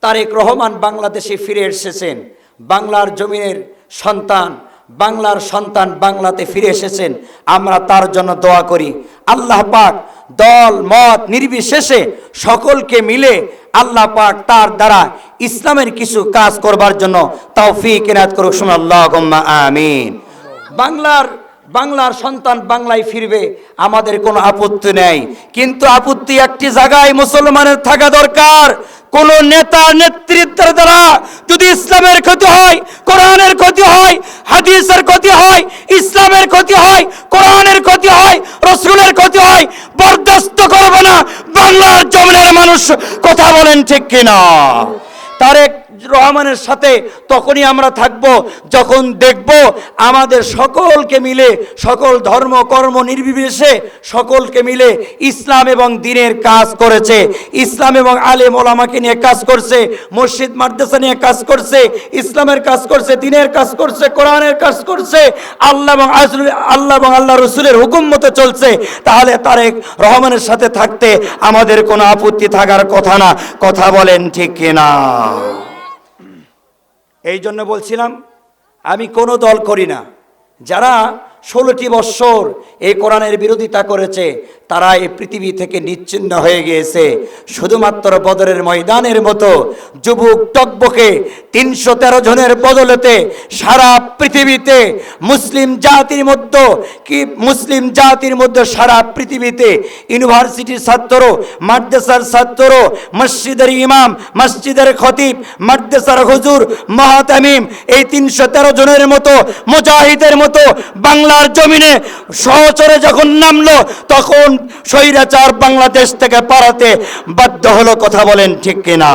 তারেক রহমান বাংলাদেশে ফিরে এসেছেন। বাংলার জমিনের সন্তান, বাংলার সন্তান বাংলাতে ফিরে এসেছেন। আমরা তার জন্য দোয়া করি। আল্লাহ পাক দল মত নির্বিশেষে সকলকে মিলে আল্লাহ পাক তার দ্বারা ইসলামের কিছু কাজ করবার জন্য তৌফিক ইনায়াত করুক। আল্লাহুম্মা আমিন। বাংলার সন্তান বাংলায় ফিরবে, আমাদের কোনো আপত্তি নেই, কিন্তু আপত্তি একটি জায়গায় মুসলমানের থাকা দরকার। কোন নেতা নেতৃত্বের দ্বারা যদি ইসলামের ক্ষতি হয়, কোরআনের ক্ষতি হয়, হাদিসের ক্ষতি হয়, ইসলামের ক্ষতি হয়, কোরআনের ক্ষতি হয়, রাসূলের ক্ষতি হয়, বরদাস্ত করব না বাংলার জমিনের মানুষ। কথা বলেন ঠিক কিনা? তারেক রহমানের সাথে তখনই আমরা থাকব যখন দেখব আমাদের সকলকে মিলে, সকল ধর্ম কর্ম নির্বিশেষে সকলকে মিলে ইসলাম এবং দ্বীনের কাজ করেছে। ইসলাম এবং আলেম ওলামাকে নিয়ে কাজ করছে, মসজিদ মাদ্রাসা নিয়ে কাজ করছে, ইসলামের কাজ করছে, দ্বীনের কাজ করছে, কোরআনের কাজ করছে, আল্লাহ এবং আল্লাহ রসুলের হুকুম মতো চলছে। তাহলে তারেক রহমানের সাথে থাকতে আমাদের কোনো আপত্তি থাকার কথা না। কথা বলেন ঠিক কিনা? এই জন্য বলছিলাম, আমি কোনো দল করি না। যারা 16টি বৎসর এই কোরআনের বিরোধিতা করেছে তারা এই পৃথিবী থেকে নিশ্চিহ্ন হয়ে গিয়েছে। শুধুমাত্র বদরের ময়দানের মতো যুবক টকবকে 313 জনের বদলেতে সারা পৃথিবীতে মুসলিম জাতির মধ্যে সারা পৃথিবীতে ইউনিভার্সিটির ছাত্র, মাদ্রাসার ছাত্র, মসজিদের ইমাম, মসজিদের খতিব, মাদ্রাসার হুজুর, মাহতামিম, এই 313 জনের মতো মুজাহিদের মতো বাংলার জমিনে সহচরে যখন নামলো তখন স্বৈরাচার বাংলাদেশ থেকে পালাতে বাধ্য হলো। কথা বলেন ঠিক কিনা?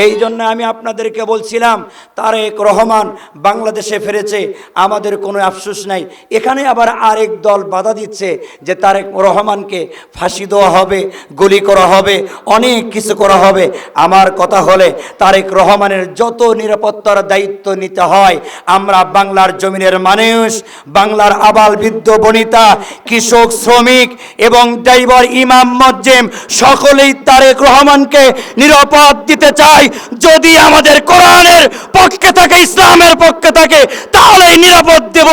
এই জন্য আমি আপনাদেরকে বলছিলাম তারেক রহমান বাংলাদেশে ফিরেছে, আমাদের কোনো আফসোস নাই। এখানে আবার আরেক দল বাধা দিচ্ছে যে তারেক রহমানকে ফাঁসি দেওয়া হবে, গুলি করা হবে, অনেক কিছু করা হবে। আমার কথা হলে তারেক রহমানের যত নিরাপত্তার দায়িত্ব নিতে হয় আমরা বাংলার জমিনের মানুষ, বাংলার আবাল বৃদ্ধ বনিতা, কৃষক, শ্রমিক এবং ড্রাইভার, ইমাম, মুয়াজ্জিম সকলেই তারেক রহমানকে নিরাপদ দিতে চাই। যদি আমাদের কোরআনের পক্ষে থাকে, ইসলামের পক্ষে থাকে তাহলেই নিরাপদ দেব।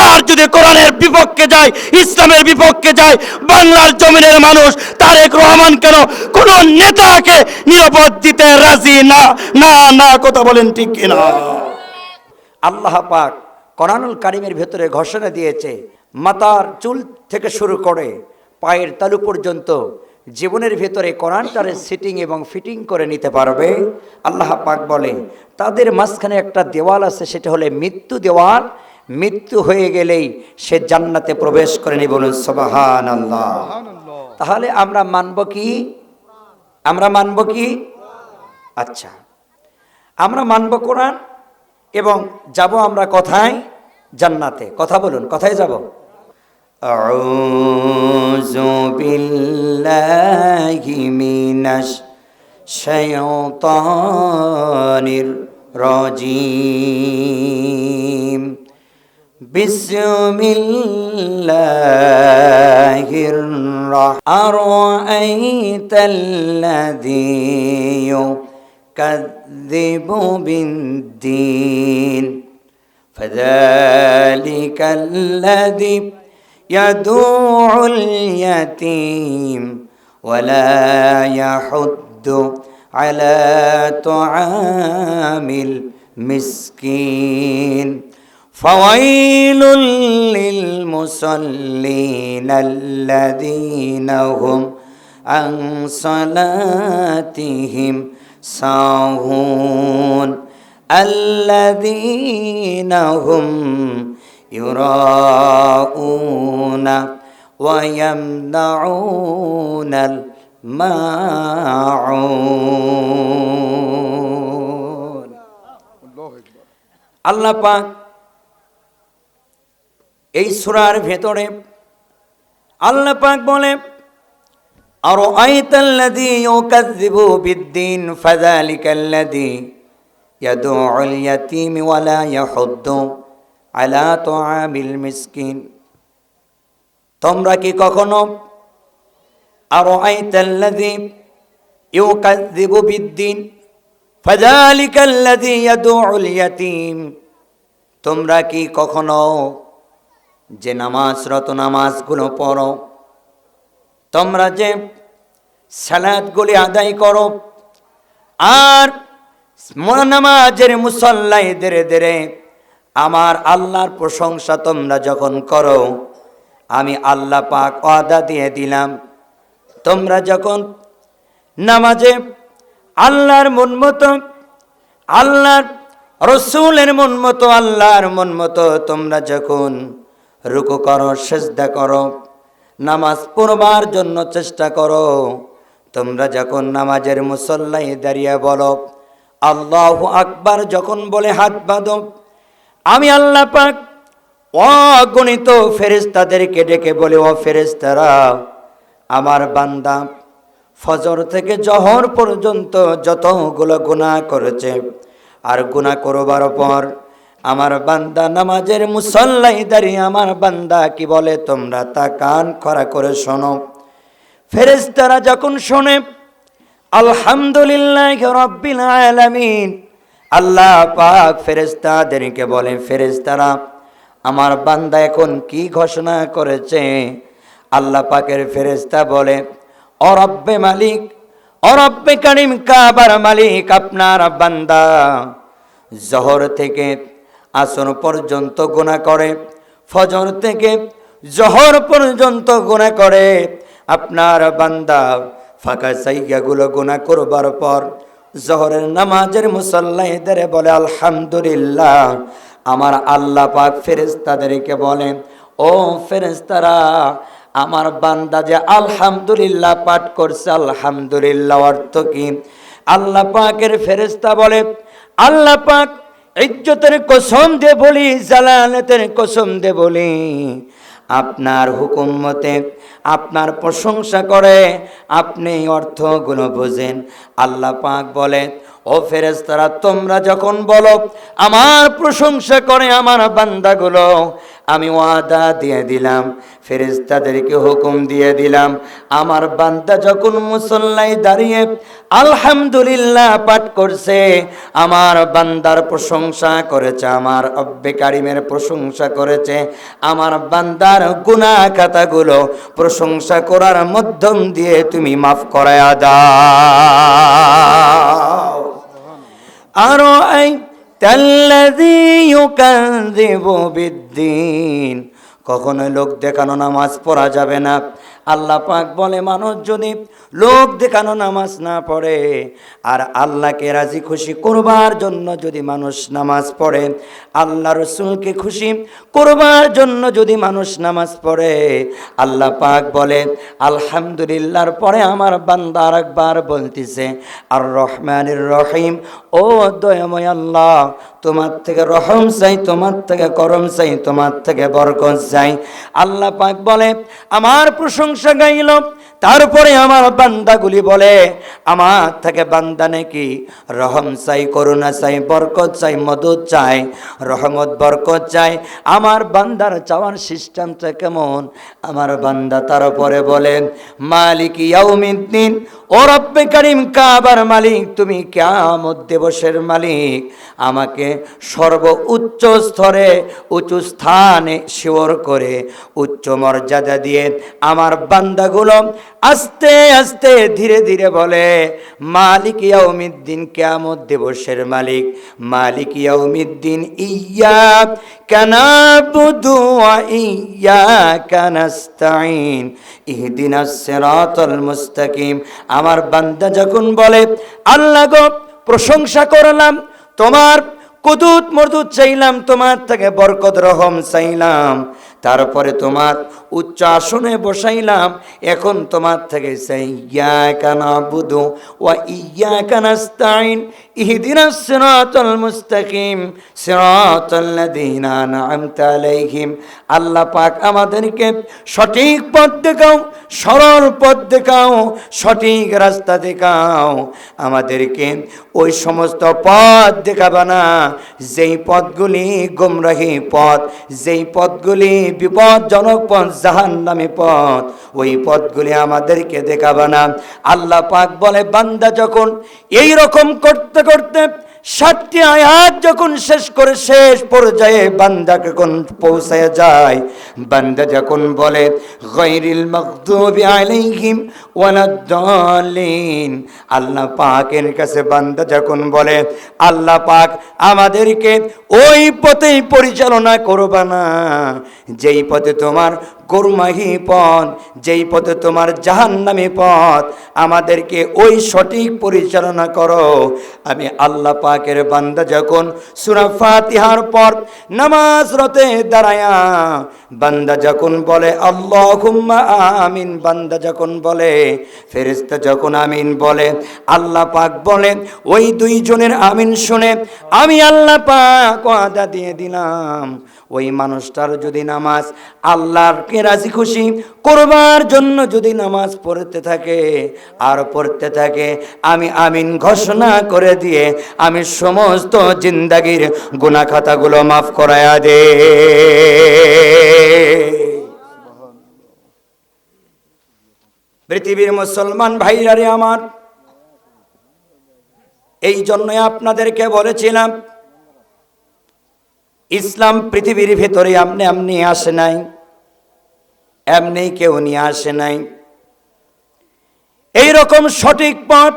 আর যদি কোরআনের বিপক্ষে যায়, ইসলামের বিপক্ষে যায়, বাংলার জমিনের মানুষ তারেক রহমান কেন কোন নেতাকে নিরাপদ দিতে রাজি না। না না, কথা বলেন ঠিক কিনা? আল্লাহ পাক কোরআনুল কারীমের ভেতরে ঘোষণা দিয়েছে, মাথার চুল থেকে শুরু করে পায়ের তালু পর্যন্ত জীবনের ভেতরে কোরআনটারে সিটিং এবং ফিটিং করে নিতে পারবে। আল্লাহ পাক বলে তাদের মাঝখানে একটা দেওয়াল আছে, সেটা হলে মৃত্যু দেওয়াল। মৃত্যু হয়ে গেলেই সে জান্নাতে প্রবেশ করে নি। বলুন সুবহানাল্লাহ। তাহলে আমরা মানব কি? আচ্ছা, আমরা মানব কোরআন এবং যাব আমরা কোথায়? জান্নাতে। কথা বলুন, কোথায় যাব? আউযু বিল্লাহি মিনাশ শাইতানির রাজীম। বিসমিল্লাহির আরাআইতাল্লাযী ইউকাযযিবু বিদ্দীন ফাযালিকাল্লাযী ইয়াদুউল ইয়াতীম ওয়ালা ইয়াহুদ্দু আলা তুআমিল মিসকিন ফাওয়াইলুল লিল মুসাল্লিন আল্লাযীনা হুম আন সালাতিহিম সাহুন আল্লাযীনা হুম ইউরাউনা ওয়া ইয়ামনাউনাল মাউন। আল্লাহ পাক এই সূরার ভেতরে আল্লাহ পাক বলে, আরাআইতাল্লাযী ইউকাযযিবু বিদ্দীন ফাযালিকাল্লাযী ইয়াদুউল ইয়াতীম ওয়া লা ইয়াহুদ্দু আলা তুআমিল মিসকিন। তোমরা কি কখনো আরাআইতাল্লাযী ইউকাযযিবু বিদ্দীন ফাযালিকাল্লাযী ইয়াদউল ইয়াতীম, তোমরা কি কখনো যে নামাজরত নামাজগুলো পড়ো, তোমরা যে সালাতগুলি আদায় করো, আর নামাজের মুসল্লায় ধীরে ধীরে আমার আল্লাহর প্রশংসা তোমরা যখন করো, আমি আল্লাহ পাক ওয়াদা দিয়ে দিলাম, তোমরা যখন নামাজে আল্লাহর মন মতো, আল্লাহর রসুলের মন মতো, আল্লাহর মন মতো তোমরা যখন রুকু করো, সিজদা করো, নামাজ পড়বার জন্য চেষ্টা করো, তোমরা যখন নামাজের মুসল্লায় দাঁড়িয়ে বলো আল্লাহু আকবার, যখন বলে হাত বাঁধো, আমি আল্লাহ পাক অগণিত ফেরেশতাদেরকে ডেকে বলে, ও ফেরেশতারা, আমার বান্দা ফজর থেকে জোহর পর্যন্ত যতগুলো গুনাহ করেছে, আর গুনাহ করবার পর আমার বান্দা নামাজের মুসল্লায় দাঁড়িয়ে আমার বান্দা কি বলে, তোমরা তা কান খোলা করে শোনো। ফেরেশতারা যখন শোনে আলহামদুলিল্লাহি রাব্বিল আলামিন, আল্লাহ পাক ফেরেশতাদেরকে বলে, ফেরেশতারা আমার বান্দা এখন কি ঘোষণা করেছে? আল্লাহ পাকের ফেরেশতা বলে, ও রব্বে মালিক, ও রব্বে কারীম, কাবার মালিক, আপনার বান্দা জোহর থেকে আসর পর্যন্ত গুনাহ করে, ফজর থেকে জোহর পর্যন্ত গুনাহ করে, আপনার বান্দা ফাঁকা জায়গাগুলো গুনাহ করবার পর জোহরের নামাজের মুসল্লায় দাঁড়িয়ে বলে আলহামদুলিল্লাহ। আমার আল্লাহ পাক ফেরেশতাদেরকে বলে, ও ফেরেশতারা, আমার বান্দা যে আলহামদুলিল্লাহ পাঠ করছে, আলহামদুলিল্লাহ অর্থ কি? আল্লাহ পাকের ফেরেশতা বলে, আল্লাহ পাক ইজ্জতের কসম দিয়ে বলি, জালালাতের কসম দিয়ে বলি, আপনার হুকুম মতে আপনার প্রশংসা করে, আপনি অর্থগুলো বোঝেন। আল্লাহ পাক বলে, ও ফেরেশতারা, তোমরা যখন বলো আমার প্রশংসা করে আমার বান্দাগুলো, আমি ওয়াদা দিয়ে দিলাম, ফেরেশতাদেরকে হুকুম দিয়ে দিলাম, আমার বান্দা যখন মুসল্লায় দাঁড়িয়ে আলহামদুলিল্লাহ পাঠ করছে, আমার বান্দার প্রশংসা করেছে, আমার রব্বে কারীমের প্রশংসা করেছে, আমার বান্দার গুনাহ খাতাগুলো প্রশংসা করার মাধ্যম দিয়ে তুমি মাফ করায়া দাও। আরো আই তাল্লাযী ইউকাযযিবু বিদ্দীন, কখনো লোক দেখানো নামাজ পড়া যাবে না। আল্লাহ পাক বলে, মানুষ যদি লোক দেখানো নামাজ না পড়ে, আর আল্লাহকে রাজি খুশি করবার জন্য যদি মানুষ নামাজ পড়ে, আল্লাহ রসুলকে খুশি করবার জন্য যদি মানুষ নামাজ পড়ে, আল্লাহ পাক বলে আলহামদুলিল্লাহর পরে আমার বান্দা আরেকবার বলতেছে আর রহমানির রহিম, ও দয়াময় আল্লাহ, তোমার থেকে রহম চাই, তোমার থেকে করম চাই, তোমার থেকে বরকত চাই। আল্লাহ পাক বলে, আমার প্রশংসা গাইল, তারপরে আমার বান্দাগুলি বলে আমার থেকে বান্দা নাকি রহম চাই, করুণা চাই, বরকত চাই, মদদ চাই, রহমত বরকত চাই। আমার বান্দার চাওয়ার সিস্টেমটা কেমন? আমার বান্দা তারপরে বলেন মালিক ইয়াউমিদ্দিন, ও রব্বে কারীম, কাবার মালিক, তুমি কিয়ামত দিবসের মালিক, আমাকে সর্ব উচ্চ স্তরে, উঁচু স্থানে শিওর করে, উচ্চ মর্যাদা দিয়ে আমার বান্দাগুলো আস্তে আস্তে ধীরে ধীরে বলে মালিক ইয়াউমিদ্দিন, কিয়ামত দিবসের মালিক, মালিক ইয়াউমিদ্দিন, ইয়্যাকা না'বুদু ওয়া ইয়্যাকা নাস্তাঈন, ইহদিনাস সিরাতাল মুস্তাকিম। আমার বান্দা যখন বলে আল্লাহ গো, প্রশংসা করলাম, তোমার কুদুত মরদুত চাইলাম, তোমার থেকে বরকত রহম চাইলাম, তারপরে তোমার উচ্চ আসনে বসাইলাম, এখন তোমার থেকে চাই ইয়্যাকা না'বুদু ওয়া ইয়্যাকা নাস্তাঈন, ইহদিনাস সিরাতাল মুস্তাকিম, সিরাতাল্লাযীনা আন'আমতা আলাইহিম। আল্লাহ পাক আমাদেরকে সঠিক পথ দেখাও, সরল পথ দেখাও, সঠিক রাস্তা দেখাও, আমাদেরকে ওই সমস্ত পথ দেখাবা না যেই পথগুলি গোমরাহি পথ, যেই পথগুলি বিপদজনক পথ, জাহান্নামী পথ, ওই পথগুলি আমাদেরকে দেখাবা না। আল্লাহ পাক বলে, বান্দা যখন এই রকম করতে করতে 60টি আয়াত যখন শেষ করে শেষ পর্যায়ে বান্দা যখন পৌঁছায় যায়, বান্দা যখন বলে গায়রিল মাগদুবি আলাইহিম ওয়ালাদ-দাল্লিন, আল্লাহ পাকের কাছে বান্দা যখন বলে আল্লাহ পাক আমাদেরকে ওই পথেই পরিচালনা করবা না যেই পথে তোমার গুরমাহি পথ, যেই পথে তোমার জাহান্নামী পথ, আমাদেরকে ওই সঠিক পরিচালনা করো। আমি আল্লাহ পাকের বান্দা যখন সূরা ফাতিহার পর নামাজরতে দাঁড়ায়া বান্দা যখন বলে আল্লাহুম্মা আমিন, বান্দা যখন বলে, ফেরেশতা যখন আমিন বলে, আল্লাহ পাক বলে ওই দুইজনের আমিন শুনে আমি আল্লাহ পাক ওয়াদা দিয়ে দিলাম ওই মানুষটার যদি নামাজ আল্লাহকে রাজি খুশি করবার জন্য যদি নামাজ পড়তে থাকে আর পড়তে থাকে, আমি আমিন ঘোষণা করে দিয়ে আমি সমস্ত জিন্দাগির গুনাহ খাতাগুলো মাফ করায়া দে। পৃথিবীর মুসলমান ভাইরা রে আমার, এই জন্যই আপনাদেরকে বলেছিলাম ইসলাম পৃথিবীর ভিতরে এমনি আসে নাই, এমনি কেউ নিয়ে আসে নাই। এইরকম সঠিক পথ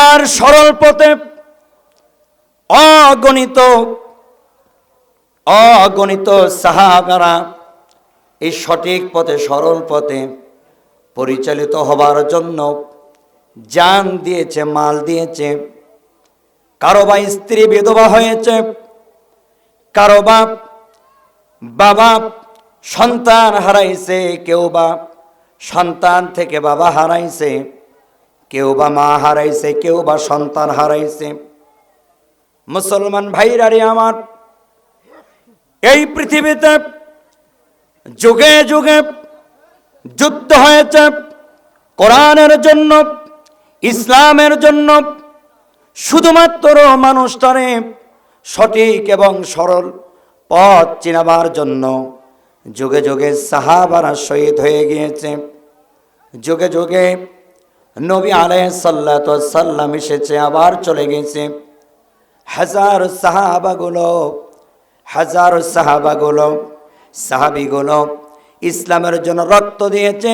আর সরল পথে অগণিত সাহাবারা এই সঠিক পথে সরল পথে পরিচালিত হবার জন্য জান দিয়েছে, মাল দিয়েছে। কারো বা স্ত্রী বিধবা হয়েছে, কারো বাবা সন্তান হারাইছে, কেউ বা সন্তান থেকে বাবা হারাইছে, কেউ বা মা হারাইছে, কেউ বা সন্তান হারাইছে। মুসলমান ভাইরা রে আমার, এই পৃথিবীতে যুগে যুগে যুদ্ধ হয়েছে কোরআনের জন্য, ইসলামের জন্য, শুধুমাত্র মানুষটারে সঠিক এবং সরল পথ চিনাবার জন্য। যুগে যুগে সাহাবারা শহীদ হয়ে গিয়েছে, যুগে যুগে নবী আলাইহিস সাল্লাতু ওয়াস সাল্লাম এসেছে, আবার চলে গেছে। হাজার সাহাবাগুলো সাহাবিগুলো ইসলামের জন্য রক্ত দিয়েছে,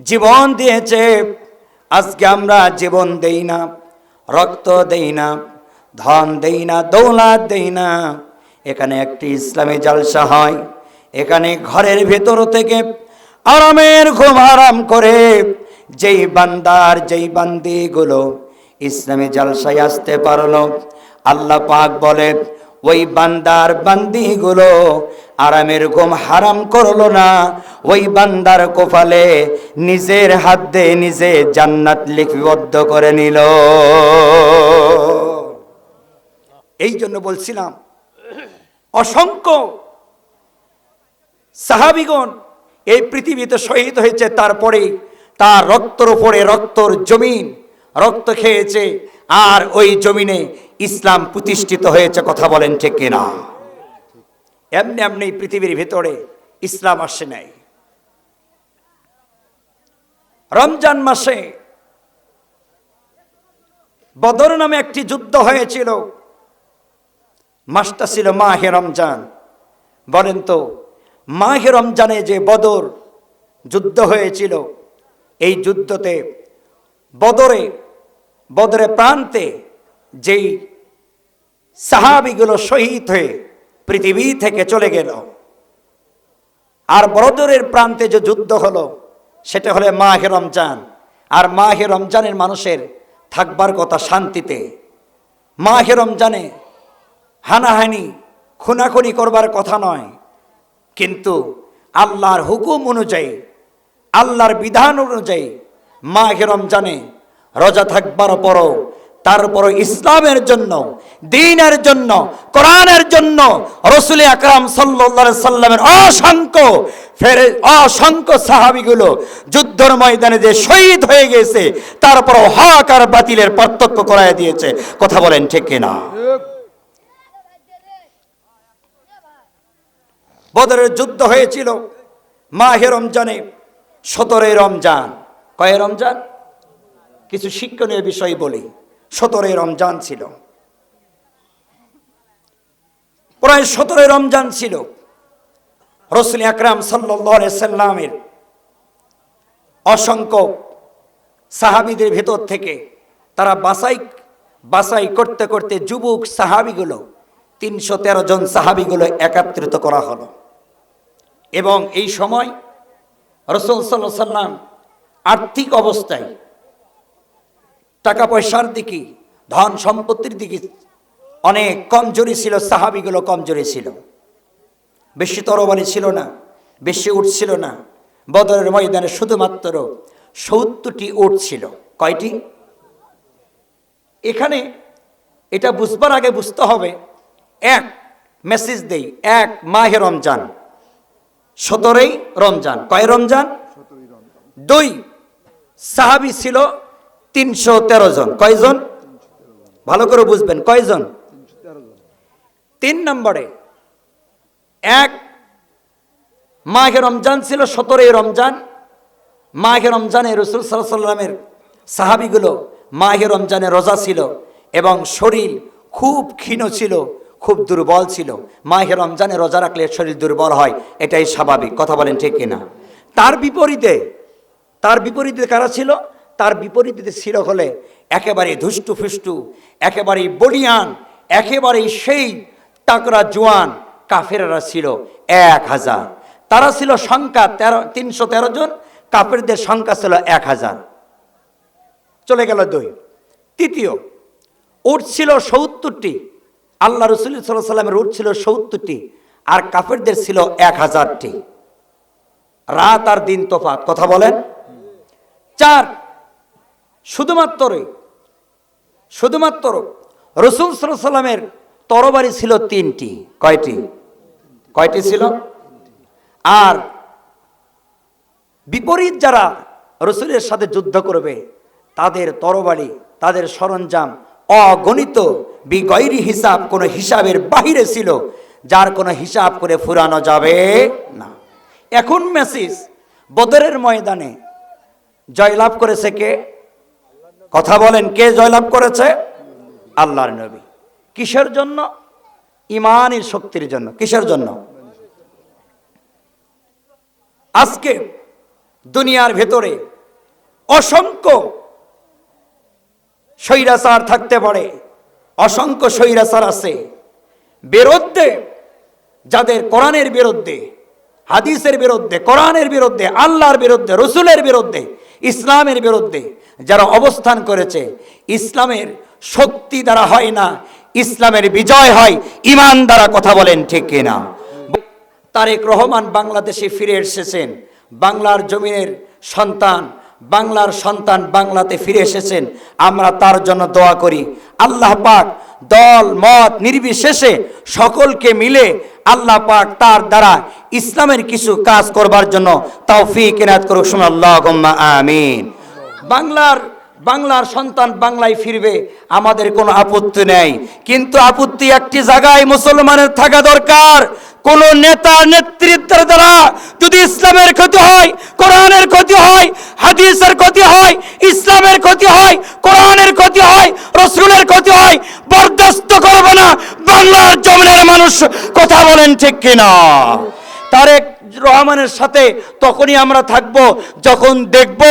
জীবন দিয়েছে। আজকে আমরা জীবন দেই না, রক্ত দেই না, ধন দেই না, দৌলত দেই না। এখানে একটি ইসলামী জালসা হয়, এখানে ঘরের ভেতর থেকে আরামের ঘুম হারাম করে যেই বান্দার যেই বান্দিগুলো ইসলামী জালসায় আসতে পারলো, আল্লাহ পাক বলে ওই বান্দার বান্দিগুলো আরামের ঘুম হারাম করলো না, ওই বান্দার কপালে নিজের হাত দিয়ে নিজে জান্নাত লিপিবদ্ধ করে নিল। এই জন্য বলছিলাম অসংখ্য সাহাবীগণ এই পৃথিবীতে শহীদ হয়েছে, তারপরে তার রক্তর উপরে রক্তর জমিন, রক্ত খেয়েছে, আর ওই জমিনে ইসলাম প্রতিষ্ঠিত হয়েছে। কথা বলেন ঠিক কিনা? এমনি এমনি পৃথিবীর ভিতরে ইসলাম আসে নাই। রমজান মাসে বদর নামে একটি যুদ্ধ হয়েছিল, মাসটা ছিল মাহে রমজান। বলেন তো, মাহে রমজানে যে বদর যুদ্ধ হয়েছিল, এই যুদ্ধতে বদরে প্রান্তে যেই সাহাবীগুলো শহীদ হয়ে পৃথিবী থেকে চলে গেল, আর বদরের প্রান্তে যে যুদ্ধ হলো সেটা হলো মাহে রমজান। আর মাহে রমজানের মানুষের থাকবার কথা শান্তিতে। মাহে রমজানে হানাহানি খুনাখুনি করবার কথা নয়, কিন্তু আল্লাহর হুকুম অনুযায়ী, আল্লাহর বিধান অনুযায়ী মাহে রমজানে রোজা থাকবার পরও তারপরও ইসলামের জন্য, দ্বীনের জন্য, কোরআনের জন্য রাসূল আকরাম সাল্লাল্লাহু আলাইহি সাল্লামের অসংখ্য সাহাবীগুলো যুদ্ধের ময়দানে যে শহীদ হয়ে গেছে, তারপরও হক আর বাতিলের পার্থক্য করায় দিয়েছে। কথা বলেন ঠিক কিনা? বদরের যুদ্ধ হয়েছিল মাহে রমজানে, 17 রমজান। কয় রমজান? কিছু শিক্ষণীয় বিষয় বলি। 17 রমজান ছিল, প্রায় 17 রমজান ছিল। রাসূল আকরাম সাল্লাল্লাহু আলাইহি সাল্লামের অসংখ্য সাহাবীদের ভেতর থেকে তারা বাছাই করতে করতে যুবক সাহাবীগুলো 313 জন সাহাবীগুলো একত্রিত করা হলো। এবং এই সময় রাসূল সাল্লাল্লাহু আলাইহি সাল্লাম আর্থিক অবস্থায়, টাকা পয়সার দিকে, ধন সম্পত্তির দিকে অনেক কমজোরি ছিল। সাহাবীগুলো কমজোরি ছিল, বেশি তরবারি ছিল না, বেশি উট ছিল না। বদরের ময়দানে শুধুমাত্র 70টি উট ছিল। কয়টি? এখানে এটা বুঝবার আগে বুঝতে হবে, এক মেসেজ দেই, এক মাহে রমজান, 17ই রমজান। কয় রমজান? 2 সাহাবী ছিল 313 জন। কয়জন? ভালো করে বুঝবেন, কয়জন? 3 নম্বরে এক মাহে রমজান ছিল, 17ই রমজান। মাহে রমজানে রাসূল সাল্লাল্লাহু আলাইহি সাল্লামের সাহাবীগুলো মাহে রমজানে রোজা ছিল এবং শরীর খুব ক্ষীণ ছিল, খুব দুর্বল ছিল। মাহে রমজানে রোজা রাখলে শরীর দুর্বল হয়, এটাই স্বাভাবিক। কথা বলেন ঠিক কিনা? তার বিপরীতে কারা ছিল? তার বিপরীতে ছিল হলে একেবারে ধুষ্টু ফুষ্টু, একেবারে বলিয়ান, একেবারে সেই তাকড়া জোয়ান কাফেররা ছিল 1000। তারা ছিল সংখ্যা 313 জন, কাফেরদের সংখ্যা ছিল 1000। চলে গেল 2। তৃতীয় উট ছিল 70টি। আল্লাহ রাসূল সাল্লাল্লাহু আলাইহি সাল্লামের উট ছিল 70টি, আর কাফেরদের ছিল 1000টি। রাত আর দিন তফাৎ। কথা বলেন। 4 শুধুমাত্র রাসূল সাল্লাল্লাহু আলাইহি সাল্লামের তরবারি ছিল 3টি। কয়টি ছিল? আর বিপরীত যারা রাসূলের সাথে যুদ্ধ করবে তাদের তরবারি, তাদের সরঞ্জাম অগণিত, বিগয়রি হিসাব, কোনো হিসাবের বাহিরে ছিল, যার কোনো হিসাব করে ফুরানো যাবে না। এখন মেসেজ, বদরের ময়দানে জয়লাভ করেছে কে? কথা বলেন, কে জয়লাভ করেছে? আল্লাহর নবী। কিসের জন্য? ঈমানের শক্তির জন্য। কিসের জন্য? আজকে দুনিয়ার ভেতরে অসংখ্য স্বৈরাচার থাকতে পারে, অসংখ্য স্বৈরাচার আছে। বিরুদ্ধে যাদের কোরআনের বিরুদ্ধে, হাদিসের বিরুদ্ধে, কোরআনের বিরুদ্ধে, আল্লাহর বিরুদ্ধে, রসুলের বিরুদ্ধে, ইসলামের বিরুদ্ধে যারা অবস্থান করেছে, ইসলামের শক্তি দ্বারা হয় না, ইসলামের বিজয় হয় ঈমান দ্বারা। কথা বলেন ঠিক কিনা? তারেক রহমান বাংলাদেশে ফিরে এসেছেন, বাংলার জমিনের সন্তান, বাংলার সন্তান বাংলাতে ফিরে এসেছেন। আমরা তার জন্য দোয়া করি। আল্লাহ পাক দল মত নির্বিশেষে সকলকে মিলে আল্লাহ পাক তার দ্বারা ইসলামের কিছু কাজ করবার জন্য তৌফিক ইনায়াত করুক। আল্লাহুম্মা আমিন। বাংলার সন্তান বাংলায় ফিরবে, আমাদের কোনো আপত্তি নেই, কিন্তু আপত্তি একটি জায়গায় মুসলমানের থাকা দরকার। কোন নেতা নেতৃত্বের দ্বারা যদি ইসলামের ক্ষতি হয়, কোরআনের ক্ষতি হয়, হাদিসের ক্ষতি হয়, ইসলামের ক্ষতি হয়, কোরআনের ক্ষতি হয়, রাসূলের ক্ষতি হয়, বরদাস্ত করব না বাংলার জমিনের মানুষ। কথা বলেন ঠিক কিনা? তারেক রহমানের সাথে তখনই আমরা থাকব যখন দেখব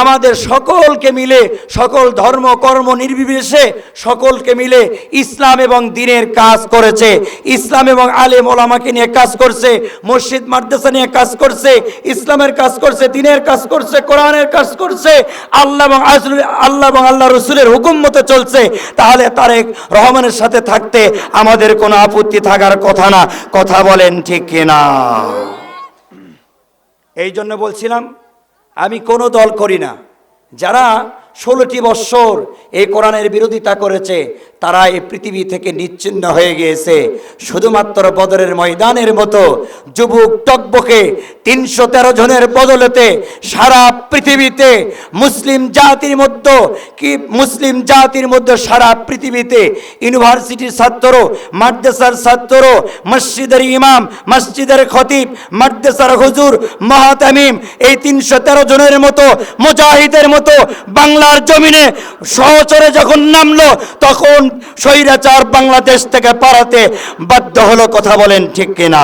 আমাদের সকলকে মিলে, সকল ধর্ম কর্ম নির্বিশেষে সকলকে মিলে ইসলাম এবং দ্বীনের কাজ করেছে, ইসলাম এবং আলেম ওলামাকে নিয়ে কাজ করছে, মসজিদ মাদ্রাসা নিয়ে কাজ করছে, ইসলামের কাজ করছে, দ্বীনের কাজ করছে, কোরআনের কাজ করছে, আল্লাহ এবং আল্লাহ রসুলের হুকুম মতো চলছে। তাহলে তারেক রহমানের সাথে থাকতে আমাদের কোনো আপত্তি থাকার কথা না। কথা বলেন ঠিক কিনা? এই জন্য বলছিলাম, আমি কোনো দল করি না। যারা 16টি বৎসর এই কোরআনের বিরোধিতা করেছে তারা এই পৃথিবী থেকে নিচ্ছিন্ন হয়ে গিয়েছে। শুধুমাত্র বদরের ময়দানের মতো যুবক টকবকে 313 জনের বদলেতে সারা পৃথিবীতে মুসলিম জাতির মধ্যে সারা পৃথিবীতে ইউনিভার্সিটির ছাত্র, মাদ্রাসার ছাত্র, মসজিদের ইমাম, মসজিদের খতিব, মাদ্রাসার হুজুর, মাহতামিম, এই 313 জনের মতো মুজাহিদের মতো বাংলার জমিনে সহচরে যখন নামলো, তখন স্বৈরাচার বাংলাদেশ থেকে পালাতে বাধ্য হলো। কথা বলেন ঠিক কিনা?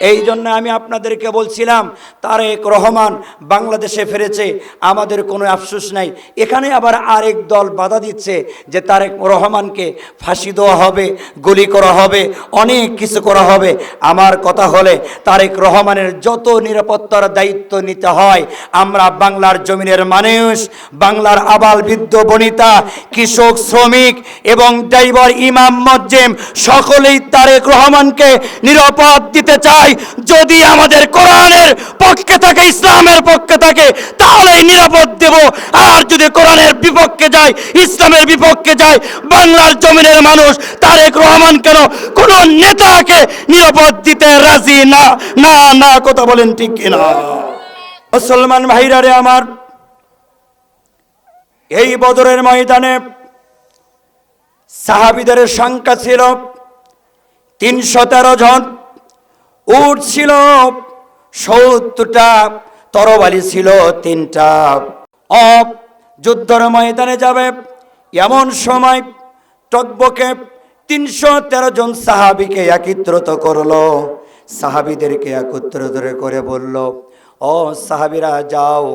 এই জন্য আমি আপনাদেরকে বলছিলাম, তারেক রহমান বাংলাদেশে ফিরেছে, আমাদের কোনো আফসোস নাই। এখানে আবার আরেক দল বাধা দিচ্ছে যে তারেক রহমানকে ফাঁসি দেওয়া হবে, গুলি করা হবে, অনেক কিছু করা হবে। আমার কথা হলে তারেক রহমানের যত নিরাপত্তার দায়িত্ব নিতে হয়, আমরা বাংলার জমিনের মানুষ, বাংলার আবাল বৃদ্ধ বনিতা, কৃষক, শ্রমিক এবং ড্রাইভার, ইমাম, মুয়াজ্জিম সকলেই তারেক রহমানকে নিরাপদ দিতে চাই। যদি আমাদের কোরআনের পক্ষে থাকে, ইসলামের পক্ষে থাকে, তাহলেই নিরাপদ দেব। আর যদি কোরআনের বিপক্ষে যায়, ইসলামের বিপক্ষে যায়, বাংলার জমিনের মানুষ তারেক রহমান কেন কোন নেতাকে নিরাপদ দিতে রাজি না। না না, কথা বলেন ঠিক কিনা? মুসলমান ভাইরা রে আমার, এই বদরের ময়দানে সাহাবীদের সংখ্যা ছিল 313 জন, উট ছিল 70টা, তরবারি ছিল 3টা। যুদ্ধের ময়দানে যাবে এমন সময় টকবকে 313 জন সাহাবীকে একত্রিত করলো। সাহাবীদেরকে একত্রিত করে বলল, ও সাহাবীরা যাও,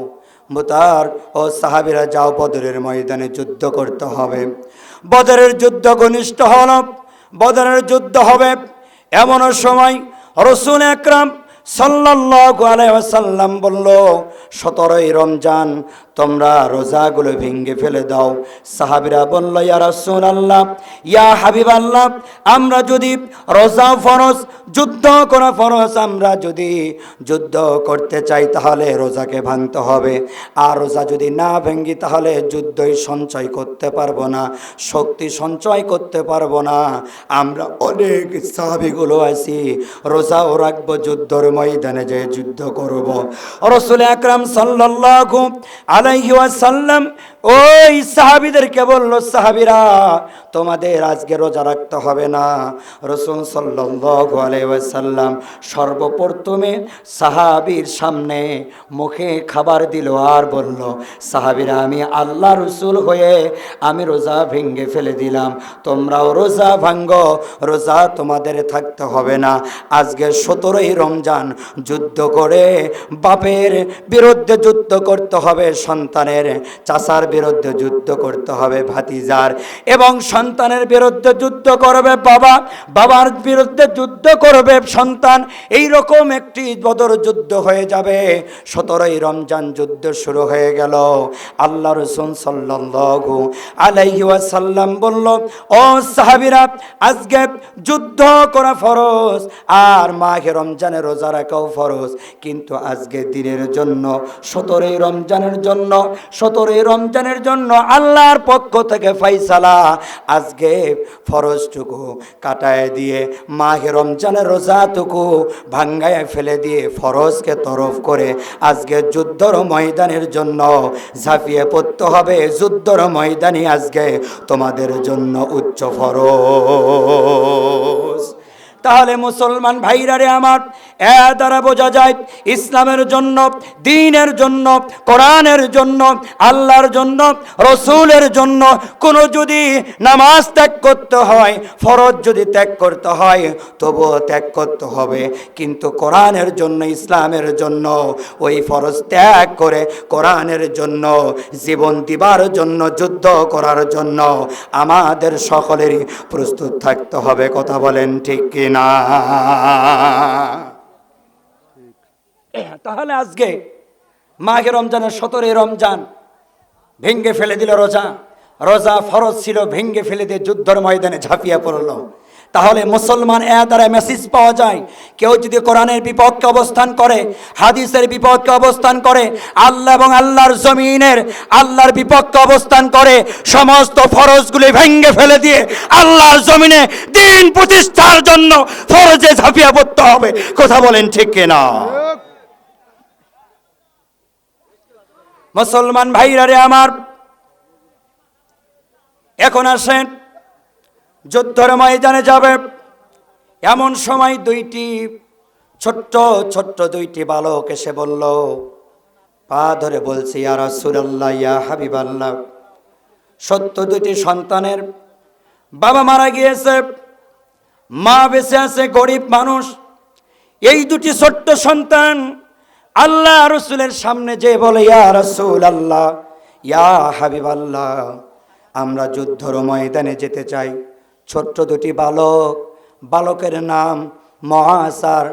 সাহাবীরা যাও, বদরের ময়দানে যুদ্ধ করতে হবে। বদরের যুদ্ধ ঘনিষ্ঠ হল, বদরের যুদ্ধ হবে। এমন সময় রাসূল আকরাম সাল্লাল্লাহু আলাইহি ওয়াসাল্লাম বলল, 17ই রমজান তোমরা রোজাগুলো ভেঙে ফেলে দাও। সাহাবীরা বলল, ইয়া রাসূলুল্লাহ, ইয়া হাবিবাল্লাহ, আমরা যদি রোজা ফরজ, যুদ্ধ করা ফরজ, আমরা যদি যুদ্ধ করতে চাই তাহলে রোজাকে ভাঙতে হবে। আর রোজা যদি না ভেঙে তাহলে যুদ্ধই সঞ্চয় করতে পারবো না, শক্তি সঞ্চয় করতে পারবো না। আমরা অনেক সাহাবীগুলো আছি, রোজাও রাখবো, যুদ্ধের ময়দানে যে যুদ্ধ করব। রাসূল আকরাম সাল্লাল্লাহু আলাইহি ওয়াসাল্লাম ওই সাহাবীদেরকে বলল, সাহাবীরা তোমাদের আজকে রোজা রাখতে হবে না। রাসূল সাল্লাল্লাহু আলাইহি ওয়াসাল্লাম সর্বপ্রথমে সাহাবীর সামনে মুখে খাবার দিল আর বলল, সাহাবীরা আমি আল্লাহ রাসূল হয়ে আমি রোজা ভেঙে ফেলে দিলাম, তোমরাও রোজা ভাঙো, রোজা তোমাদের থাকতে হবে না। আজকে 17ই রমজান যুদ্ধ করে বাপের বিরুদ্ধে যুদ্ধ করতে হবে, সন্তানের, চাচার বিরুদ্ধে যুদ্ধ করতে হবে ভাতিজার, এবং সন্তানের বিরুদ্ধে যুদ্ধ করবে বাবা, বাবার বিরুদ্ধে যুদ্ধ করবে সন্তান। এই রকম একটি বদর যুদ্ধ হয়ে যাবে। 17ই রমজান যুদ্ধ শুরু হয়ে গেল। আল্লাহ রাসূল সাল্লাল্লাহু আলাইহি ওয়াসাল্লাম বলল, ও সাহাবীরা আজকে যুদ্ধ করা ফরজ আর মাহে রমজানে রোজা রাখাও ফরজ, কিন্তু আজকে দিনের জন্য 17ই রমজানের জন্য, 17ই রমজানের জন্য আল্লাহর পক্ষ থেকে ফয়সালা, আজকে ফরজটুকু কাটায় দিয়ে মাহে রমজানের রোজাটুকু ভাঙ্গায় ফেলে দিয়ে ফরজকে তরফ করে আজকে যুদ্ধর ময়দানের জন্য ঝাঁপিয়ে পড়তে হবে। যুদ্ধর ময়দানই আজকে তোমাদের জন্য উচ্চ ফরজ। তাহলে মুসলমান ভাইরারে আমার, এ দ্বারা বোঝা যায় ইসলামের জন্য, দ্বীনের জন্য, কোরআনের জন্য, আল্লাহর জন্য, রসুলের জন্য কোনো যদি নামাজ ত্যাগ করতে হয়, ফরজ যদি ত্যাগ করতে হয়, তবুও ত্যাগ করতে হবে। কিন্তু কোরআনের জন্য, ইসলামের জন্য ওই ফরজ ত্যাগ করে কোরআনের জন্য জীবন দিবার জন্য, যুদ্ধ করার জন্য আমাদের সকলেরই প্রস্তুত থাকতে হবে। কথা বলেন ঠিক কি না? তাহলে আজকে মাহে রমজানের 17ই রমজান ভেঙ্গে ফেলে দিল রোজা। রোজা ফরজ ছিল, ভেঙ্গে ফেলে দিয়ে যুদ্ধের ময়দানে ঝাঁপিয়ে পড়লো। তাহলে মুসলমান এর দ্বারা মেসেজ পাওয়া যায়, কেউ যদি কোরআনের বিপক্ষে অবস্থান করে, হাদিসের বিপক্ষে অবস্থান করে, আল্লাহ এবং আল্লাহর জমিনের আল্লাহর বিপক্ষে অবস্থান করে, সমস্ত ফরজগুলি ভেঙে ফেলে দিয়ে আল্লাহর জমিনে দিন প্রতিষ্ঠার জন্য ফরজে ঝাঁপিয়ে পড়তে হবে। কথা বলেন ঠিক কিনা? মুসলমান ভাইরা রে আমার, এখন আসেন যুদ্ধের ময়দানে যাবে। এমন সময় ছোট্ট ছোট্ট দুইটি বালক এসে বলল, পা ধরে বলছি, ইয়া রাসূলুল্লাহ, ইয়া হাবিবাল্লাহ, সত্য দুইটি সন্তানের বাবা মারা গিয়েছে, মা বেঁচে আছে, গরিব মানুষ। এই দুটি ছোট্ট সন্তান আল্লাহ রাসূলের সামনে যে বলে, ইয়া রাসূলুল্লাহ, ইয়া হাবিবাল্লাহ, আমরা যুদ্ধের ময়দানে যেতে চাই। ছোট্ট দুটি বালকের নাম মুআজ আর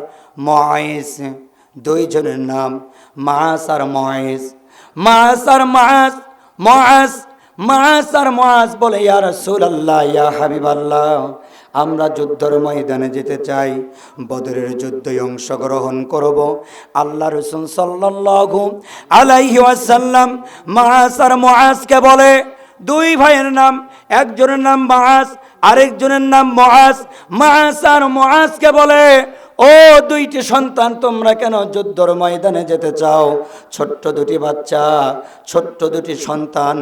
মুআইজ, দুইজনের নাম মুআজ আর মুআইজ। মুআজ আর মুআজ বলে, ইয়া রাসূলুল্লাহ, ইয়া হাবিবাল্লাহ, আমরা যুদ্ধের ময়দানে যেতে চাই, বদরের যুদ্ধে অংশগ্রহণ করব। আল্লাহ রাসূল সাল্লাল্লাহু আলাইহি ওয়াসাল্লাম মুআজ আর মুআজকে বলে, দুই ভাইয়ের নাম, একজনের নাম মুআজ, আরেকজনের নাম মুআজ। মুআজ আর মুআজকে বলে, ও দুইটি সন্তান, তোমরা কেন যুদ্ধের ময়দানে যেতে চাও? ছোট্ট দুটি বাচ্চা, ছোট্ট দুটি সন্তান,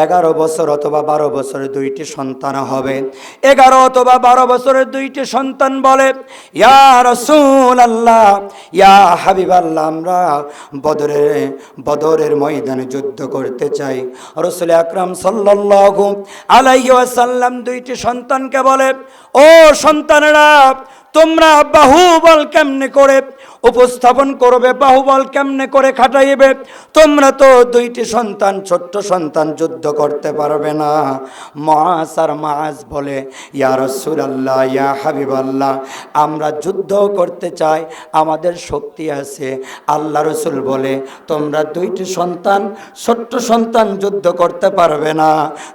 11 বছর অথবা 12 বছরের দুইটি সন্তান হবে। 11 অথবা 12 বছরের দুইটি সন্তান বলে, ইয়া রাসূলুল্লাহ, ইয়া হাবিবাল্লাহ, আমরা বদরের ময়দানে যুদ্ধ করতে চাই। রাসূল আকরাম সাল্লাল্লাহু আলাইহি ওয়াসাল্লাম দুইটি সন্তানকে বলে, ও সন্তানেরা, তোমরা বাহুবল কেমনে করে উপস্থাপন করবে, বাহুবল কেমনে করে খাটাইবে? তোমরা তো দুইটি সন্তান, ছোট্ট সন্তান, যুদ্ধ করতে পারবে না। মুআজ আর মুআজ বলে, ইয়া রাসূলুল্লাহ, ইয়া হাবিবাল্লাহ, আমরা যুদ্ধ করতে চাই, আমাদের শক্তি আছে। আল্লাহ রাসূল বলে, তোমরা দুইটি সন্তান, ছোট্ট সন্তান, যুদ্ধ করতে পারবে না,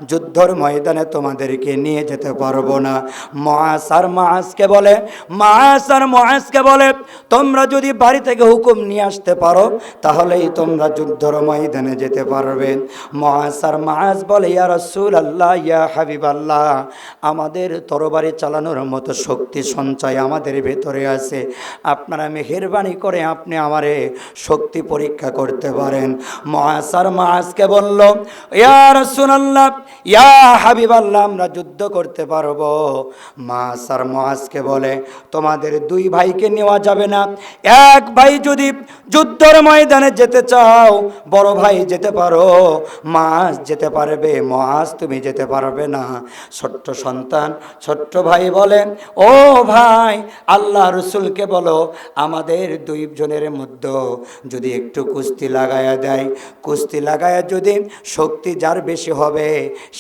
যুদ্ধের ময়দানে তোমাদেরকে নিয়ে যেতে পারবো না। মুআজ আর মুআজকে বলে, তোমরা যদি বাড়ি থেকে হুকুম নিয়ে আসতে পারো, তাহলেই তোমরা যুদ্ধের ময়দানে যেতে পারবে। মুআজ আর মুআজ বলে, ইয়া রাসূলুল্লাহ, ইয়া হাবিবাল্লাহ, আমাদের তরবারি চালানোর মতো শক্তি সঞ্চয় আমাদের ভেতরে আছে, আপনারা মেহেরবানি করে আপনি আমারে শক্তি পরীক্ষা করতে পারেন। মুআজ আর মুআজকে বলল, ইয়া রাসূলুল্লাহ, ইয়া হাবিবাল্লাহ, আমরা যুদ্ধ করতে পারবো। মুআজ আর মুআজকে বলে, তোমাদের দুই ভাইকে নেওয়া যাবে না। এক ভাই যদি যুদ্ধের ময়দানে যেতে চাও, বড় ভাই যেতে পারো, মুআজ যেতে পারবে, মুআজ তুমি যেতে পারবে না। ছোট্ট সন্তান, ছোট্ট ভাই বলে, ও ভাই, আল্লাহ রাসূলকে বলো, আমাদের দুইজনের মধ্যে যদি একটু কুস্তি লাগায়া দেয়, কুস্তি লাগায়া যদি শক্তি যার বেশি হবে,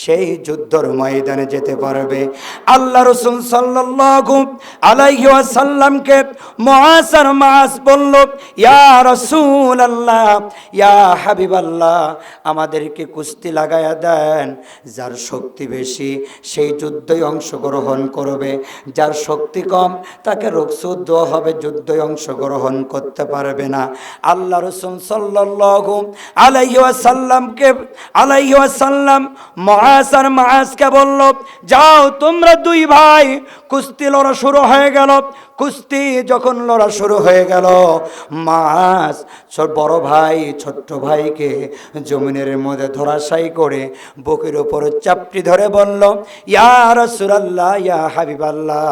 সেই যুদ্ধের ময়দানে যেতে পারবে। আল্লাহ রাসূল সাল্লাল্লাহু আলাইহি ওয়াসাল্লামকে মুআজ আর মুআজ বলল, ইয়া রাসূলুল্লাহ, ইয়া হাবিবাল্লাহ, আমাদেরকে কুস্তি লাগায়া দেন, যার শক্তি বেশি সেই যুদ্ধে অংশগ্রহণ করবে, যার শক্তি কম তাকে রুখসুদ দেওয়া হবে, যুদ্ধে অংশগ্রহণ করতে পারবে না। আল্লাহ রাসূল সাল্লাল্লাহু আলাইহি ওয়াসাল্লাম মুআজ আর মুআজকে বলল, যাও তোমরা দুই ভাই, কুস্তি লড়া শুরু হয়ে গেল। কুস্তি যখন লড়া শুরু হয়ে গেল, মুআজ বড় ভাই ছোট্ট ভাইকে জমিনের মধ্যে ধরাশায়ী করে বুকের উপর চাপটি ধরে বলল, ইয়া রাসূলুল্লাহ, ইয়া হাবিবাল্লাহ,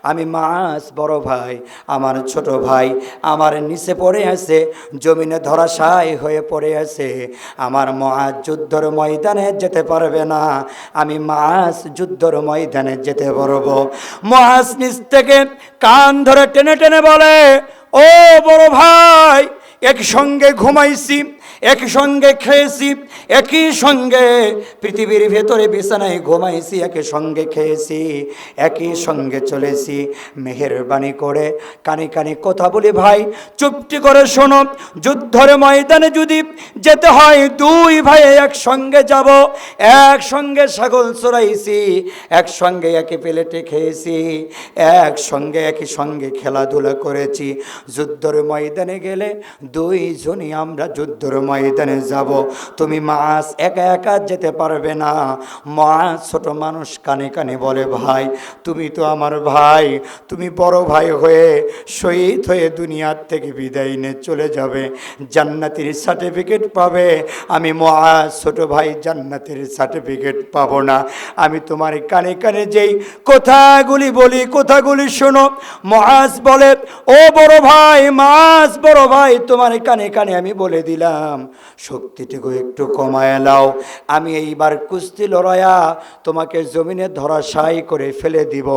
আমি মুআজ বড় ভাই, আমার ছোট ভাই আমার নিচে পড়ে আছে, জমিনে ধরাশায়ী হয়ে পড়ে আছে, আমার মুআজ যুদ্ধের ময়দানে যেতে পারবে না, আমি মুআজ যুদ্ধের ময়দানে যেতে পারবো। মুআজ নিচ থেকে কান ধরে টেনে টেনে বলে, ও বড় ভাই, একসঙ্গে ঘুমাইছি, একই সঙ্গে খেয়েছি, একই সঙ্গে পৃথিবীর ভেতরে বিছানায় ঘুমাইছি, একই সঙ্গে খেয়েছি, একই সঙ্গে চলেছি। মেহেরবানি করে কানে কানে কথা বলি ভাই, চুপটি করে শোনো। যুদ্ধের ময়দানে যদি যেতে হয়, দুই ভাই একসঙ্গে যাব। একসঙ্গে ছাগল চড়াইছি, একসঙ্গে একই প্লেটে খেয়েছি, একসঙ্গে একই সঙ্গে খেলাধুলা করেছি। যুদ্ধের ময়দানে গেলে দুইজনই আমরা যুদ্ধের ময়দানে যাব। তুমি মাছ একা একা যেতে পারবে না। মাছ ছোট মানুষ কানে কানে বলে ভাই তুমি তো আমার ভাই, তুমি বড় ভাই হয়ে শহীদ হয়ে দুনিয়ার থেকে বিদায় নিয়ে চলে যাবে, জান্নাতের সার্টিফিকেট পাবে। আমি মুআজ ছোট ভাই জান্নাতের সার্টিফিকেট পাবো না। আমি তোমার কানে কানে যেই কথাগুলি বলি, কথাগুলি শোনো। মুআজ বলে ও বড় ভাই, মাছ বড় ভাই, তোমার কানে কানে আমি বলে দিলাম শক্তিটুকু একটু কমায় নাও। আমি এইবার কুস্তি লড়াইয়া তোমাকে জমিনে ধরাশায়ী করে ফেলে দিব,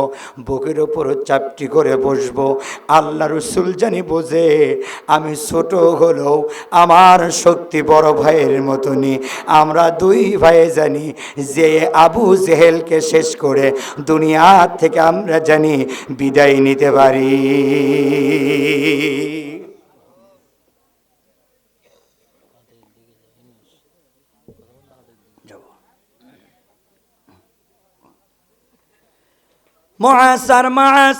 বুকের উপর চাপটি করে বসবো। আল্লাহ রসুল জানি বোঝে আমি ছোট হলেও আমার শক্তি বড় ভাইয়ের মতনই। আমরা দুই ভাই জানি যে আবু জেহেলকে শেষ করে দুনিয়া থেকে আমরা জানি বিদায় নিতে পারি। মুআজ আর মুআজ,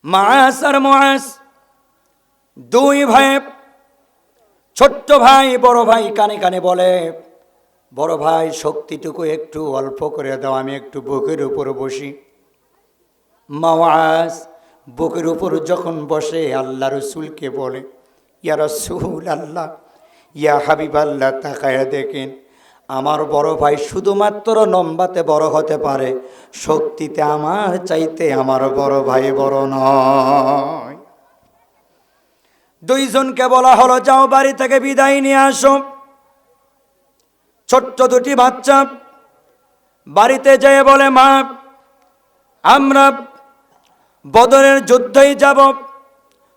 মুআজ আর মুআজ দুই ভাই, ছোট্ট ভাই বড় ভাই কানে কানে বলে বড় ভাই শক্তিটুকু একটু অল্প করে দাও, আমি একটু বুকের উপর বসি। মুআজ বুকের উপর যখন বসে আল্লাহ রসুলকে বলে ইয়া রাসূল আল্লাহ, ইয়া হাবিব আল্লাহ, তাকায়া দেখেন আমার বড় ভাই শুধুমাত্র লম্বাতে বড় হতে পারে, শক্তিতে আমার চাইতে আমার বড় ভাই বড় নয়। দুইজনকে বলা হলো যাও বাড়ি থেকে বিদায় নিয়ে আসো। ছোট্ট দুটি বাচ্চা বাড়িতে যেয়ে বলে মা আমরা বদরের যুদ্ধই যাব,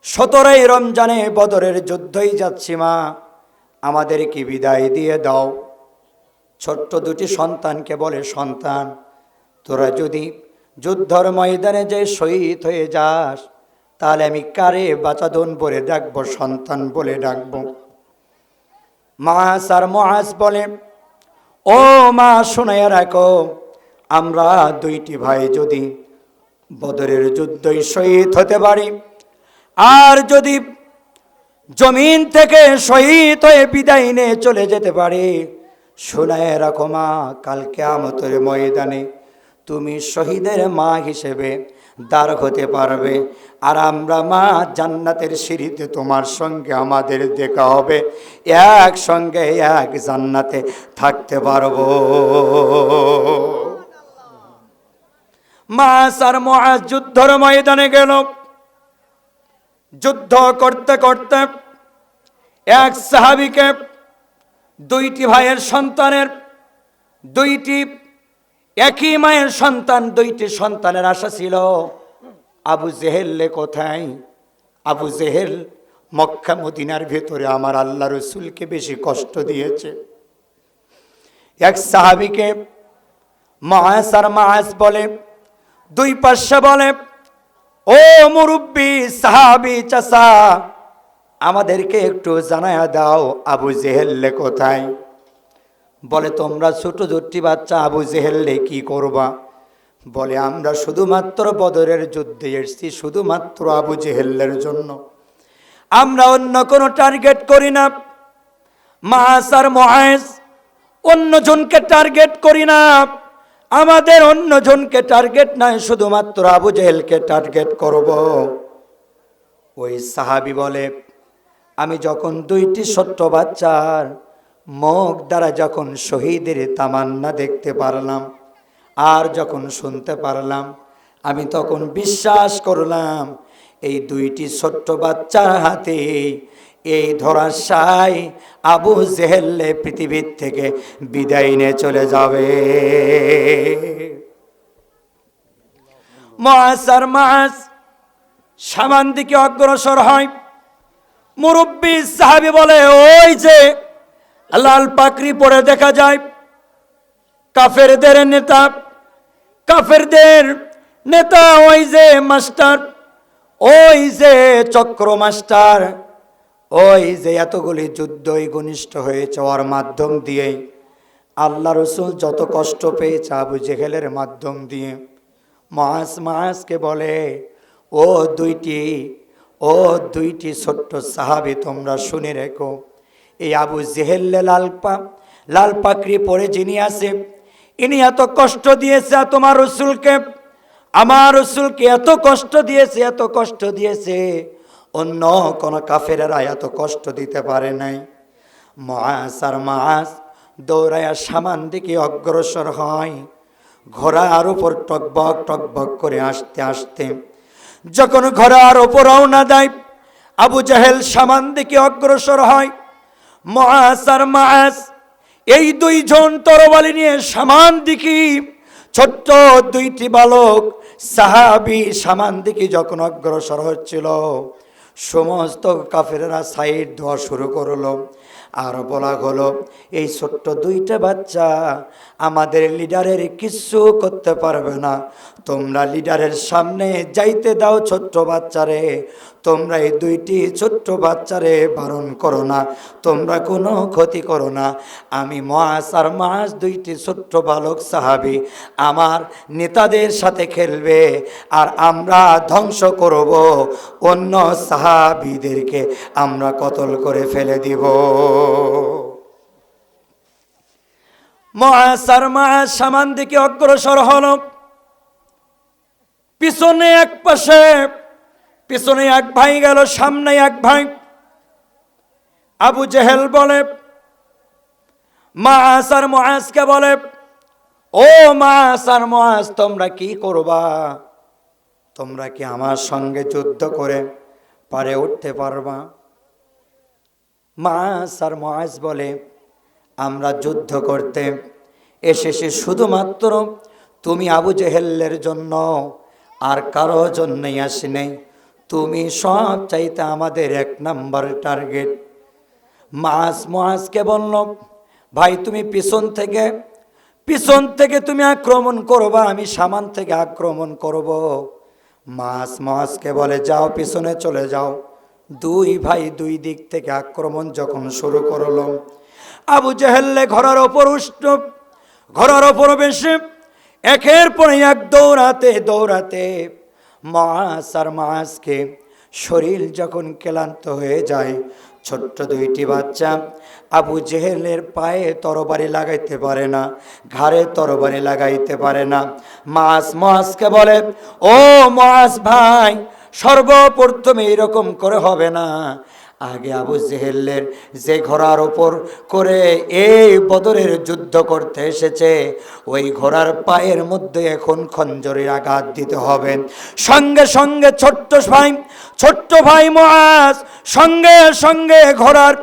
17ই রমজানে বদরের যুদ্ধই যাচ্ছি মা, আমাদেরকে বিদায় দিয়ে দাও। ছোট্ট দুটি সন্তানকে বলে সন্তান তোরা যদি যুদ্ধর ময়দানে যে শহীদ হয়ে যাস তাহলে আমি কারে বাঁচাদন বলে ডাকবো, সন্তান বলে ডাকবো। মুআজ আর মুআজ বলে ও মা শুনাইয়া রাখো, আমরা দুইটি ভাই যদি বদরের যুদ্ধই শহীদ হতে পারি আর যদি জমিন থেকে শহীদ হয়ে বিদায় নিয়ে চলে যেতে পারি, শুনাইয়া রাখো মা কাল কিয়ামতের ময়দানে তুমি শহীদের মা হিসেবে দাঁড় হতে পারবে, আর আমরা মা জান্নাতের সিঁড়িতে তোমার সঙ্গে আমাদের দেখা হবে, একসঙ্গে এক জান্নাতে থাকতে পারবো। মুআজ আর মুআজ যুদ্ধর ময়দানে গেল। যুদ্ধ করতে করতে এক সাহাবীকে দুইটি ভাইয়ের সন্তানের, দুইটি একই মায়ের সন্তান, দুইটি সন্তানের আশা ছিল আবু জেহেল কোথায়। আবু জেহেল মক্কা মদিনার ভেতরে আমার আল্লাহ রসুলকে বেশি কষ্ট দিয়েছে। এক সাহাবীকে মুআজ আর মুআজ বলে, দুই পাশে বলে ও মুরব্বী সাহাবী চাচা আমাদেরকে একটু জানায়া দাও আবু জেহেল কোথায়। বলে তোমরা ছোট দুটি বাচ্চা আবু জেহেল কি করবা? বলে আমরা শুধুমাত্র বদরের যুদ্ধে এসেছি শুধুমাত্র আবু জেহেলের জন্য, আমরা অন্য কোনো টার্গেট করি না। মুআজ আর মুআজ অন্যজনকে টার্গেট করি না, আমাদের অন্যজনকে টার্গেট নাই, শুধুমাত্র আবু জেহেলকে টার্গেট করব। ওই সাহাবী বলে আমি যখন দুইটি ছোট্ট বাচ্চার মুখ দ্বারা যখন শহীদের তামান্না দেখতে পারলাম আর যখন শুনতে পারলাম, আমি তখন বিশ্বাস করলাম এই দুইটি ছোট্ট বাচ্চার হাতে এই ধরাশায়ী আবু জেহেল পৃথিবীর থেকে বিদায় নিয়ে চলে যাবে। মুআজ আর মুআজ সামনের দিকে অগ্রসর হয়। মুরব্বী সাহাবী বলে, ওই যে লাল পাকড়ি পরে দেখা যায় কাফেরদের নেতা, কাফেরদের নেতা, ওই যে মাস্টার, ওই যে চক্র মাস্টার, ওই যে এতগুলি যুদ্ধই ঘনিষ্ঠ হয়েছে ওর মাধ্যম দিয়ে আল্লাহ রসুল যত কষ্ট পেয়েছে আবু জেহেলের মাধ্যম দিয়ে। মাসকে বলে, ও দুইটি ছোট্ট সাহাবী, তোমরা শুনে রেখো, এই আবু জেহেলে লাল পাকড়ি পরে যিনি আছে, ইনি এত কষ্ট দিয়েছে তোমার রসুলকে, আমার রসুলকে এত কষ্ট দিয়েছে, অন্য কোন কাফেরেরা এত কষ্ট দিতে পারে নাই। মাস দৌড়ায়া সামান দিকে অগ্রসর হয়, ঘোড়ার উপর টকবক করে আসতে যখন ঘোড়ার উপর রওনা দেয়, আবু জাহেল সামান দিকে অগ্রসর হয়। মাস এই দুইজন তরবারি নিয়ে সামান দিকে, ছোট্ট দুইটি বালক সাহাবী সামান দিকে যখন অগ্রসর হচ্ছিল, সমস্ত কাফেররা সাইড দেওয়া শুরু করলো। আর বলা হলো, এই ছোট্ট দুইটা বাচ্চা আমাদের লিডারের কিছু করতে পারবে না, তোমরা লিডারের সামনে যাইতে দাও ছোট্ট বাচ্চারে, তোমরা এই দুইটি ছোট্ট বাচ্চারে বারণ করো না, তোমরা কোনো ক্ষতি করো না। আমি মাস দুইটি ছোট্ট বালক সাহাবী আমার নেতাদের সাথে খেলবে, আর আমরা ধ্বংস করব, অন্য সাহাবীদেরকে আমরা কতল করে ফেলে দিব। মাস সামান দিকে অগ্রসর হলো। পিছনে এক পাশে, পিছনে এক ভাই গেল, সামনে এক ভাই। আবু জেহেল বলে, মাসকে বলে, ও মাস, তোমরা কি করবা? তোমরা কি আমার সঙ্গে যুদ্ধ করে পারে উঠতে পারবা? মাস বলে, আমরা যুদ্ধ করতে এসেছি শুধুমাত্র তুমি আবু জেহেলের জন্য, আর কারো জন্যই আসি নেই, তুমি সব চাইতে আমাদের এক নাম্বার টার্গেট। মাসকে বলল, ভাই তুমি পিছন থেকে তুমি আক্রমণ করবা, আমি সামান থেকে আক্রমণ করব। মাসকে বলে, যাও পিছনে চলে যাও। দুই ভাই দুই দিক থেকে আক্রমণ যখন শুরু করলো, আবু জেহেলে ঘোড়ার ওপর বেশে একের পর এক দৌড়াতে মাসকে শরীর যখন ক্লান্ত হয়ে যায়, ছোট্ট দুইটি বাচ্চা আবু জেহেলের পায়ে তরবারি লাগাইতে পারে না, ঘাড়ে তরবারি লাগাইতে পারে না। মাসকে বলে, ও মাস ভাই, সর্বপ্রথমে এরকম করে হবে না, আগে আবু জেহেলের যে ঘোড়ার ওপর করে এই বদরের যুদ্ধ করতে এসেছে, ওই ঘোড়ার পায়ের মধ্যে এখন খঞ্জরের আঘাত দিতে হবে। সঙ্গে সঙ্গে ছোট্ট ভাই মুআজ সঙ্গে ঘোড়ার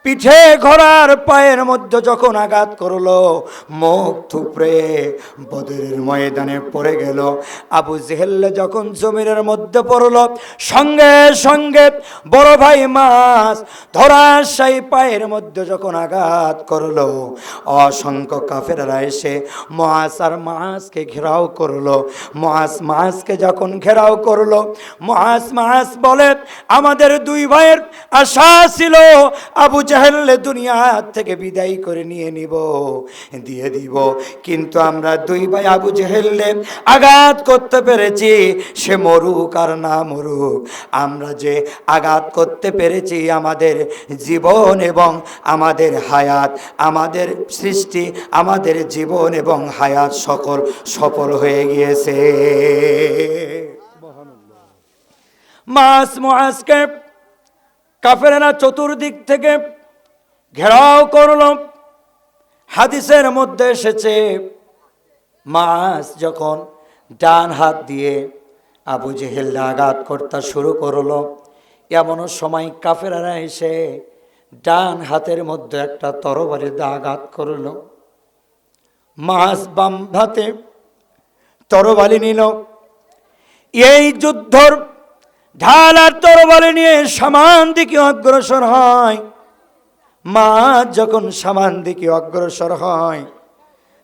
পিঠে, ঘোড়ার পায়ের মধ্যে যখন আঘাত করলো, মুখ থুপড়ে বদরের ময়দানে পড়ে গেল। আবু জেহেল যখন জমিনের মধ্যে পড়লো, সঙ্গে বড় ভাই মাস ধরাশায়ী পায়ের মধ্যে যখন আঘাত করলো, অসংখ্য কাফেররা এসে মাসকে ঘেরাও করলো। মাসকে যখন ঘেরাও করলো, মাস বলে, আমাদের দুই ভাইয়ের আশা ছিল আবু জেহেল দুনিয়া থেকে বিদায় করে দিয়ে দিব, কিন্তু আমরা দুই ভাই আবু জেহেল আঘাত করতে পেরেছি, সে মরুক আর না মরুক, আমরা যে আঘাত করতে পেরেছি, আমাদের জীবন এবং আমাদের হায়াত, আমাদের সৃষ্টি, আমাদের জীবন এবং হায়াত সকল সফল হয়ে গিয়েছে। মাসকে কাফেররা চতুর্দিক থেকে ঘেরাও করল। হাদিসের মধ্যে এসেছে, মাস যখন ডান হাত দিয়ে আবু জেহেল আঘাত করতে শুরু করলো, এমন সময় কাফেররা এসে ডান হাতের মধ্যে একটা তরবারি দিয়ে আঘাত করলো। মাস বাম হাতে তরবারি নিল। এই যুদ্ধর ঢাল আর তরবারি নিয়ে সামান দিকে অগ্রসর হয়। মাছ যখন সামান দিকে অগ্রসর হয়,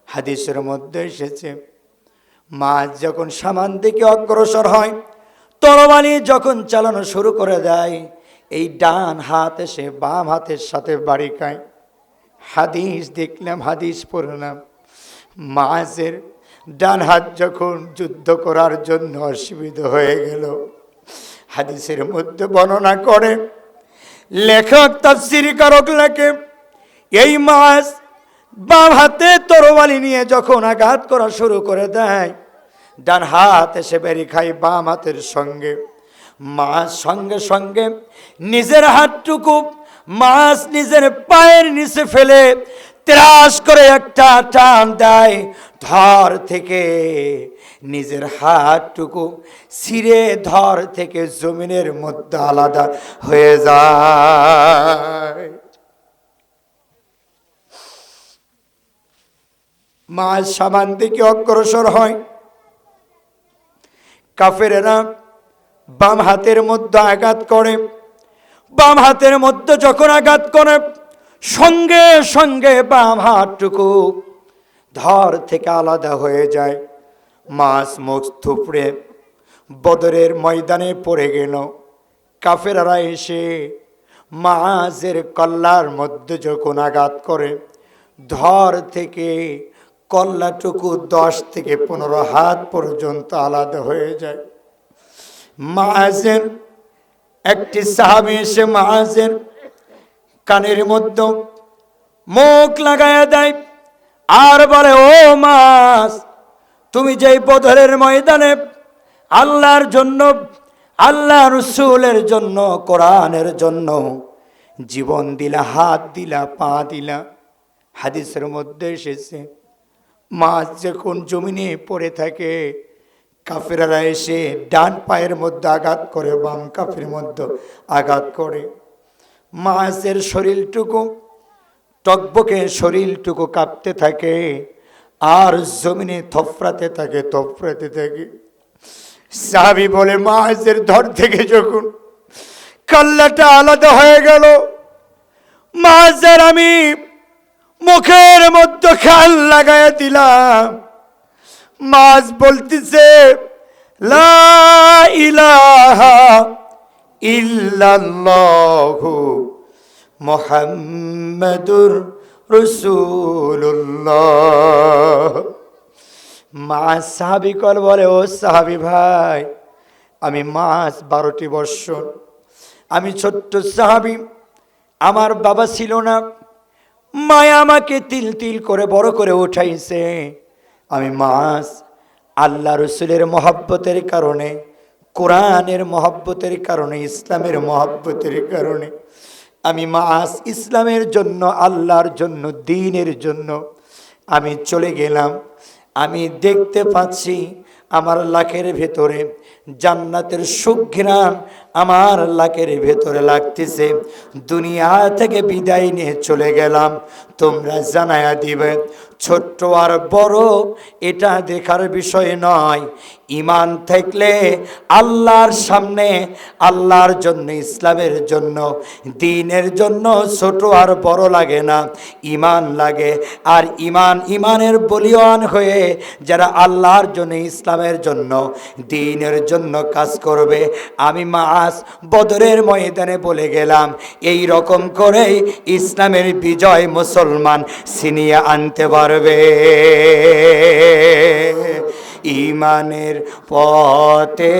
হাদিসের মধ্যে এসেছে মাছ যখন সামান দিকে অগ্রসর হয়, তরবারি যখন চালানো শুরু করে দেয়, এই ডান হাত এসে বাম হাতের সাথে বাড়ি খায়। হাদিস দেখলাম, হাদিস পড়লাম, মাছের ডান হাত যখন যুদ্ধ করার জন্য অসুবিধা হয়ে গেল, হাদিসের মধ্যে বর্ণনা করে লেখক তাফসীর কারক লেখে, এই মাছ বাম হাতে তরবারি নিয়ে যখন আঘাত করা শুরু করে দেয়, ডান হাত এসে বেরি খায় বাম হাতের সঙ্গে। মাছ সঙ্গে সঙ্গে নিজের হাতটুকু মাছ নিজের পায়ের নিচে ফেলে ত্রাস করে একটা টান দেয়, ধর থেকে নিজের হাতটুকু ছিঁড়ে ধর থেকে জমিনের মধ্যে আলাদা হয়ে যায়। মাছ সামান থেকে অগ্রসর হয়, কাফেরেরা বাম হাতের মধ্যে আঘাত করে। বাম হাতের মধ্যে যখন আঘাত করে, সঙ্গে সঙ্গে বাম হাতটুকু ধর থেকে আলাদা হয়ে যায়। মাছ মুখ থুপড়ে বদরের ময়দানে পড়ে গেল। কাফেররা এসে মাছের কল্লার মধ্যে যখন আঘাত করে, ধর থেকে কল্লাটুকু 10 থেকে 15 হাত পর্যন্ত আলাদা হয়ে যায়। মাছের একটি সাহাবী এসে মাছের কানের মধ্যে মুখ লাগায়া দেয় আর বলে, ও মাছ, তুমি যেই বদরের ময়দানে আল্লাহর জন্য, আল্লাহ রসুলের জন্য, কোরআনের জন্য জীবন দিলা, হাত দিলা, পা দিলা। হাদিসের মধ্যে এসেছে মাছ যখন জমিনে পড়ে থাকে, কাফেররা এসে ডান পায়ের মধ্যে আঘাত করে, বাম কাফের মধ্যে আঘাত করে। মাছের শরীরটুকু টকবকে শরীরটুকু কাঁপতে থাকে আর জমিনে থপড়াতে থাকে, থপড়াতে থাকে। সাহাবী বলে, মাছের ধর থেকে যখন কল্লাটা আলাদা হয়ে গেল, মাছের আমি মুখের মধ্যে খাল লাগাইয়া দিলাম। মাছ বলতেছে, লা ইলাহা ইল্লাল্লাহু মুহাম্মাদুর রাসূলুল্লাহ। মাছ সাহাবী কল বলে, ও সাহাবী ভাই, আমি মাছ 12টি বৎসর, আমি ছোট্ট সাহাবী, আমার বাবা ছিল না, মায়া আমাকে তিল তিল করে বড় করে উঠাইছে। আমি মাছ আল্লাহ রসুলের মহব্বতের কারণে, কোরআনের মহব্বতের কারণে, ইসলামের মহব্বতের কারণে আমি মাছ ইসলামের জন্য, আল্লাহর জন্য, দ্বীনের জন্য আমি চলে গেলাম। আমি দেখতে পাচ্ছি আমার লাখের ভেতরে জান্নাতের সুঘ্রাণ আমার লাখের ভেতরে লাগতেছে। দুনিয়া থেকে বিদায় নিয়ে চলে গেলাম, তোমরা জানায়া দিবে। ছোট্ট আর বড় এটা দেখার বিষয় নয়। ঈমান থাকলে আল্লাহর সামনে, আল্লাহর জন্য, ইসলামের জন্য, দ্বীনের জন্য ছোট আর বড় লাগে না, ঈমান লাগে। আর ঈমানের বলিয়ান হয়ে যারা আল্লাহর জন্য, ইসলামের জন্য, দ্বীনের জন্য কাজ করবে, আমি মাছ বদরের ময়দানে বলে গেলাম, এই রকম করেই ইসলামের বিজয় মুসলমান ছিনিয়ে আনতে পারবে। ঈমানের পথে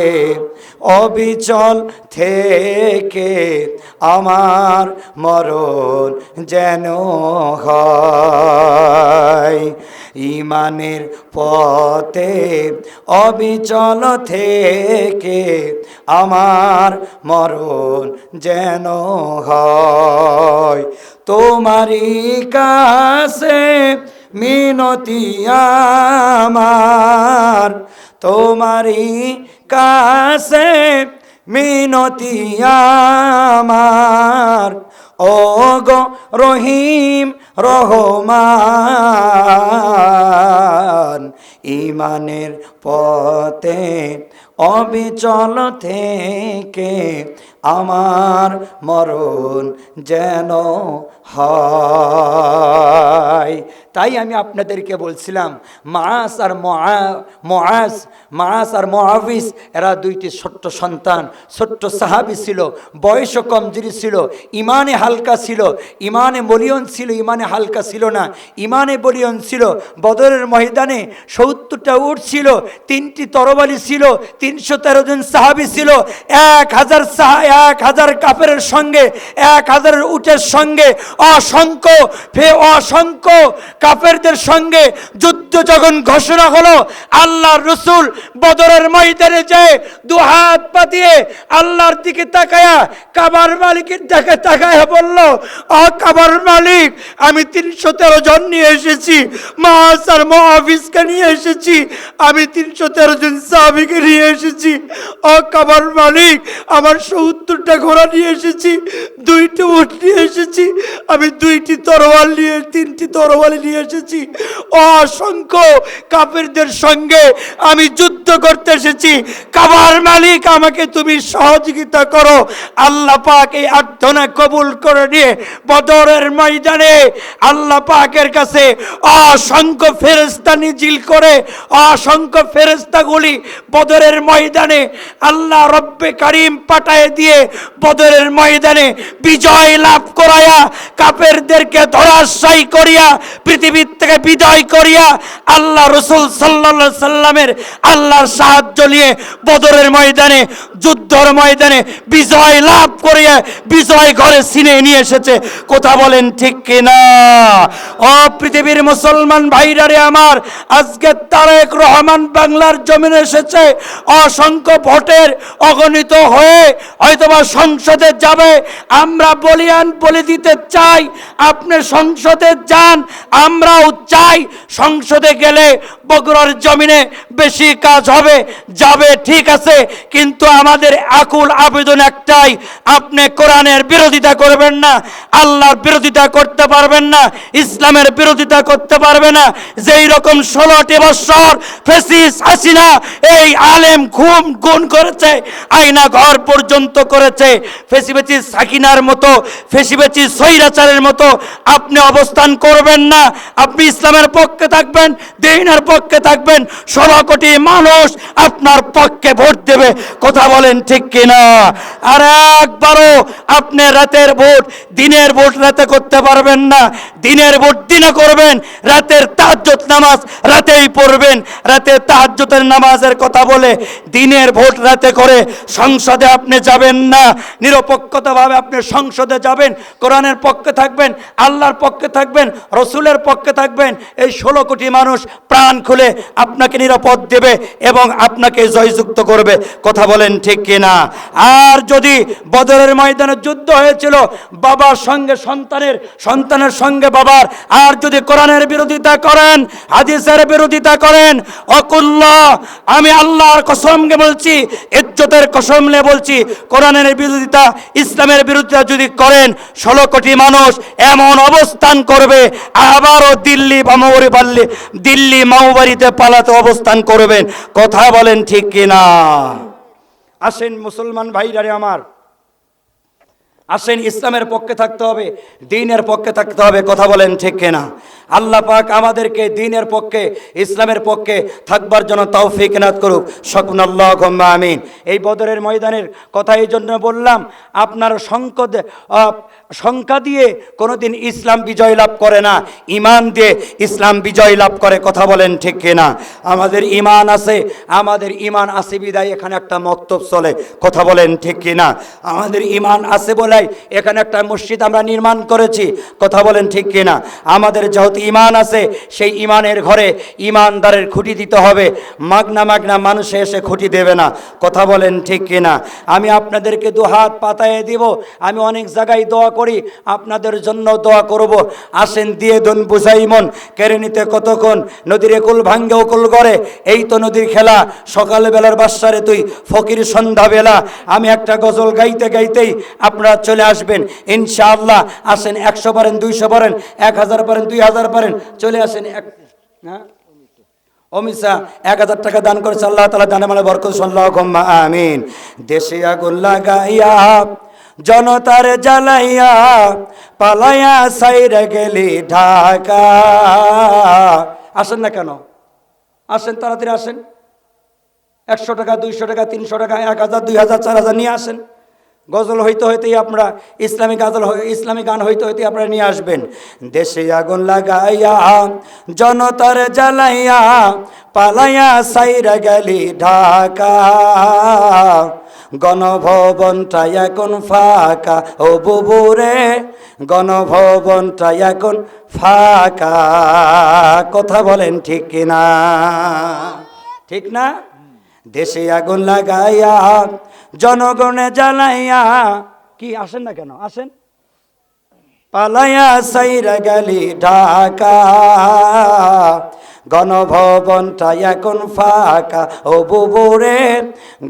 অবিচল থেকে আমার মরণ যেন হয়। ঈমানের পথে অবিচল থেকে আমার মরণ যেন হয়। তোমারই কাছে মিনতি আমার, তোমারই কাছে মিনতি আমার, ও গো রহিম রহমান। প্রাণ ইমানের পথে অবিচল থেকে আমার মরণ যেন হয়। তাই আমি আপনাদেরকে বলছিলাম মাআস আর মুআবিস এরা দুইটি ছোট্ট সন্তান, ছোট্ট সাহাবী ছিল, বয়সও কমজোরি ছিল, ইমানে হালকা ছিল, ইমানে বলিয়ন ছিল, ইমানে হালকা ছিল না, ইমানে বলিয়ন ছিল। বদরের ময়দানে ৭০টা উট ছিল, 3টি তরবারি ছিল, 313 জন সাহাবী ছিল, 1000 কাফেরের সঙ্গে, 1000 উটের সঙ্গে অসংখ্য কাফেরদের সঙ্গে যুদ্ধ যখন ঘোষণা হলো, আল্লাহর রাসূল বদরের ময়দানে যায় দুহাত পাতিয়ে আল্লাহর দিকে তাকায়া কাবার মালিকের দিকে তাকায়া বলল, ও কাবার মালিক, আমি 313 জন নিয়ে এসেছি, মাআস আর মুআবিসকে নিয়ে এসেছি, আমি 313 জন সাহাবীকে নিয়ে এসেছি। ও কাবার মালিক, আমার 70টা ঘোড়া নিয়ে এসেছি, 2টি উট নিয়ে এসেছি, আমি 2টি তরোয়াল নিয়ে 3টি তরোয়াল নিয়ে এসেছি, অসংখ্য কাফেরদের সঙ্গে আমি যুদ্ধ করতে এসেছি। কাবার মালিক, আমাকে তুমি সহযোগিতা করো। আল্লাহ পাক এই আরাধনা কবুল করে নিয়ে বদরের ময়দানে আল্লাহ পাকের কাছে অসংখ্য ফেরেশতা নাজিল করে, অসংখ্য ফেরেশতাগুলি বদরের ময়দানে আল্লাহ রব্বে কারীম পাঠায় দিয়ে বদরের ময়দানে বিজয় লাভ করায়া কাফেরদেরকে ধরাশায়ী করিয়া পৃথিবীর থেকে বিদায় করিয়া আল্লাহ রাসূল সাল্লাল্লাহু আলাইহি সাল্লামের আল্লাহর সাহায্য নিয়ে বদরের ময়দানে যুদ্ধের ময়দানে বিজয় লাভ করিয়া বিজয় ঘরে ছিনিয়ে নিয়ে এসেছে। কথা বলেন ঠিক কিনা? ও পৃথিবীর মুসলমান ভাইরা রে আমার, আজকে তারেক রহমান বাংলার জমিনে এসেছে, অসংখ্য ভোটের অগণিত হয়ে হয়তোবা সংসদে যাবে। আমরা বলিয়ান বলে দিতে চাই, আপনি সংসদে যান, আমরাও চাই সংসদে গেলে বগুড়ার জমিনে বেশি কাজ হবে, যাবে, ঠিক আছে, কিন্তু আমাদের আকুল আবেদন একটাই, আপনি কোরআনের বিরোধিতা করবেন না, আল্লাহর বিরোধিতা করতে পারবেন না, ইসলামের বিরোধিতা করতে পারবে না। যেই রকম 16টি বছর ফ্যাসিস্ট হাসিনা এই আলেম গুণ করেছে, আয়না ঘর পর্যন্ত করেছে, ফেসিবেচি সাকিনার মতো, ফেসিবেচি সৈরাচারের মতো আপনি অবস্থান করবেন না। আপনি ইসলামের পক্ষে থাকবেন, দ্বীনের পক্ষে থাকবেন, 16 কোটি মানুষ আপনার পক্ষে ভোট দেবে। কথা বলেন ঠিক কিনা? আর একবারও আপনি রাতের ভোট দিনের ভোট রাতে করতে পারবেন না। দিনের ভোট দিনে করবেন, রাতের তাহাজ্জুদ নামাজ রাতেই পড়বেন। রাতের তাহাজ্জুদের নামাজের কথা বলে দিনের ভোট রাতে করে সংসদে আপনি যাবেন না। নিরপেক্ষতাভাবে আপনি সংসদে যাবেন, কোরআনের পক্ষে থাকবেন, আল্লাহর পক্ষে থাকবেন, রসুলের পক্ষে থাকবেন। এই 16 কোটি মানুষ প্রাণ খুলে আপনাকে নিরাপদ দেবে এবং আপনাকে জয়যুক্ত করবে। কথা বলেন ঠিক কিনা? আর যদি বদরের ময়দানে যুদ্ধ হয়েছিল বাবার সঙ্গে সন্তানের, সন্তানের সঙ্গে বাবার, আর যদি কোরআনের বিরোধিতা করেন, হাদিসের বিরোধিতা করেন, অকুল্লাহ, আমি আল্লাহর কসমকে বলছি, ইজ্জতের কসম নিয়ে বলছি, কোরআনের বিরোধিতা, ইসলামের বিরোধিতা যদি করেন, 16 কোটি মানুষ এমন অবস্থান করবে, আবারও দিল্লি মাওবাড়িতে পালাতে অবস্থান করবেন। কথা বলেন ঠিক কিনা? আসেন মুসলমান ভাইরারে আমার, আসেন ইসলামের পক্ষে থাকতে হবে, দ্বীনের পক্ষে থাকতে হবে। কথা বলেন ঠিক কিনা? আল্লাহ পাক আমাদেরকে দ্বীনের পক্ষে, ইসলামের পক্ষে থাকবার জন্য তৌফিক এনায়েত করুক। সকুন আল্লাহুম্মা আমিন। এই বদরের ময়দানের কথা এই জন্য বললাম, আপনার সংখ্যা দিয়ে কোনোদিন ইসলাম বিজয় লাভ করে না, ইমান দিয়ে ইসলাম বিজয় লাভ করে। কথা বলেন ঠিক কিনা? আমাদের ইমান আছে, আমাদের ইমান আছে বিদায় এখানে একটা মক্তব চলে। কথা বলেন ঠিক কিনা? আমাদের ইমান আছে বলে এখানে একটা মসজিদ আমরা নির্মাণ করেছি। কথা বলেন ঠিক কিনা? আমাদের যেহেতু ইমান আছে, সেই ইমানের ঘরে ইমানদারের খুঁটি দিতে হবে, মাগনা মানুষ এসে খুঁটি দেবে না। কথা বলেন ঠিক কিনা? আমি আপনাদেরকে দুহাত পাতায় দিব। আমি অনেক জায়গায় দোয়া করি, আপনাদের জন্য দোয়া করব। আসেন দিয়ে দন বুঝাই মন, কেড়ে নিতে কতক্ষণ, নদীর একুল ভাঙ্গে ওকুল করে, এই তো নদীর খেলা, সকালবেলার বাসারে তুই ফকির সন্ধ্যাবেলা। আমি একটা গজল গাইতে গাইতেই আপনারা চলে আসবেন ইনশাআল্লাহ। আসেন, 100 পারেন, 200 পারেন, 1000 পারেন, 2000 পারেন, চলে আসেন। অমিশা 1000 টাকা দান করেছে, আল্লাহ তাআলা দানে মালে বরকত আল্লাহুম্মা আমিন। দেশে আগুন লাগাইয়া জনতার জ্বালাইয়া পালাইয়া সাইরে গেলি ঢাকা। আসেন না কেন? আসেন, তাড়াতাড়ি আসেন। 100 টাকা, 200 টাকা, 300 টাকা, 1000, 2000, 4000 নিয়ে আসেন। গজল হইতে হইতেই আপনারা, ইসলামী গান হইতে হইতেই আপনারা নিয়ে আসবেন। দেশে আগুন লাগাইয়া জনতার জ্বালাইয়া পালাইয়া সাইরা গেলি ঢাকা। গণভবনটা এখন ফাঁকা ও বুবুরে, গণভবনটা এখন ফাঁকা। কথা বলেন ঠিক কিনা? ঠিক না? দেশে আগুন লাগাইয়া জনগণে জ্বালাইয়া, কি আসেন না কেন? আসেন। পালাইয়া সাইরা গেলি ঢাকা, গণভবনটা এখন ফাঁকা ও বুবুরে,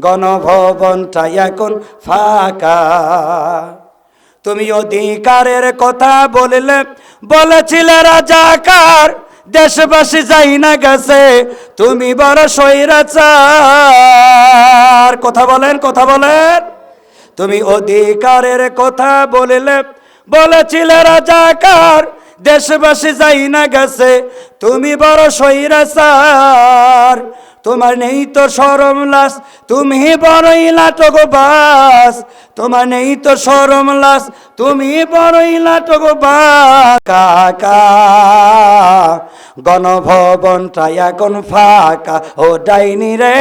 গণভবনটা এখন ফাঁকা। তুমি অধিকারের কথা বলেছিলে রাজাকার, দেশবাসী যাই না গেছে, তুমি বড় স্বৈরাচার। কথা বলেন, কথা বলেন। তুমি অধিকারের কথা বলেছিলে রাজাকার, দেশবাসী যাই না গেছে, তুমি বড় স্বৈরাচার। তোমার নেই তো শরম লাজ, তুমি বড়ই নাটকবাজ। তোমার নেই তো শরম লাজ, তুমি বড়ই নাটকবাজ। কাকা গণভবনটা এখন ফাঁকা ও ডাইনি রে,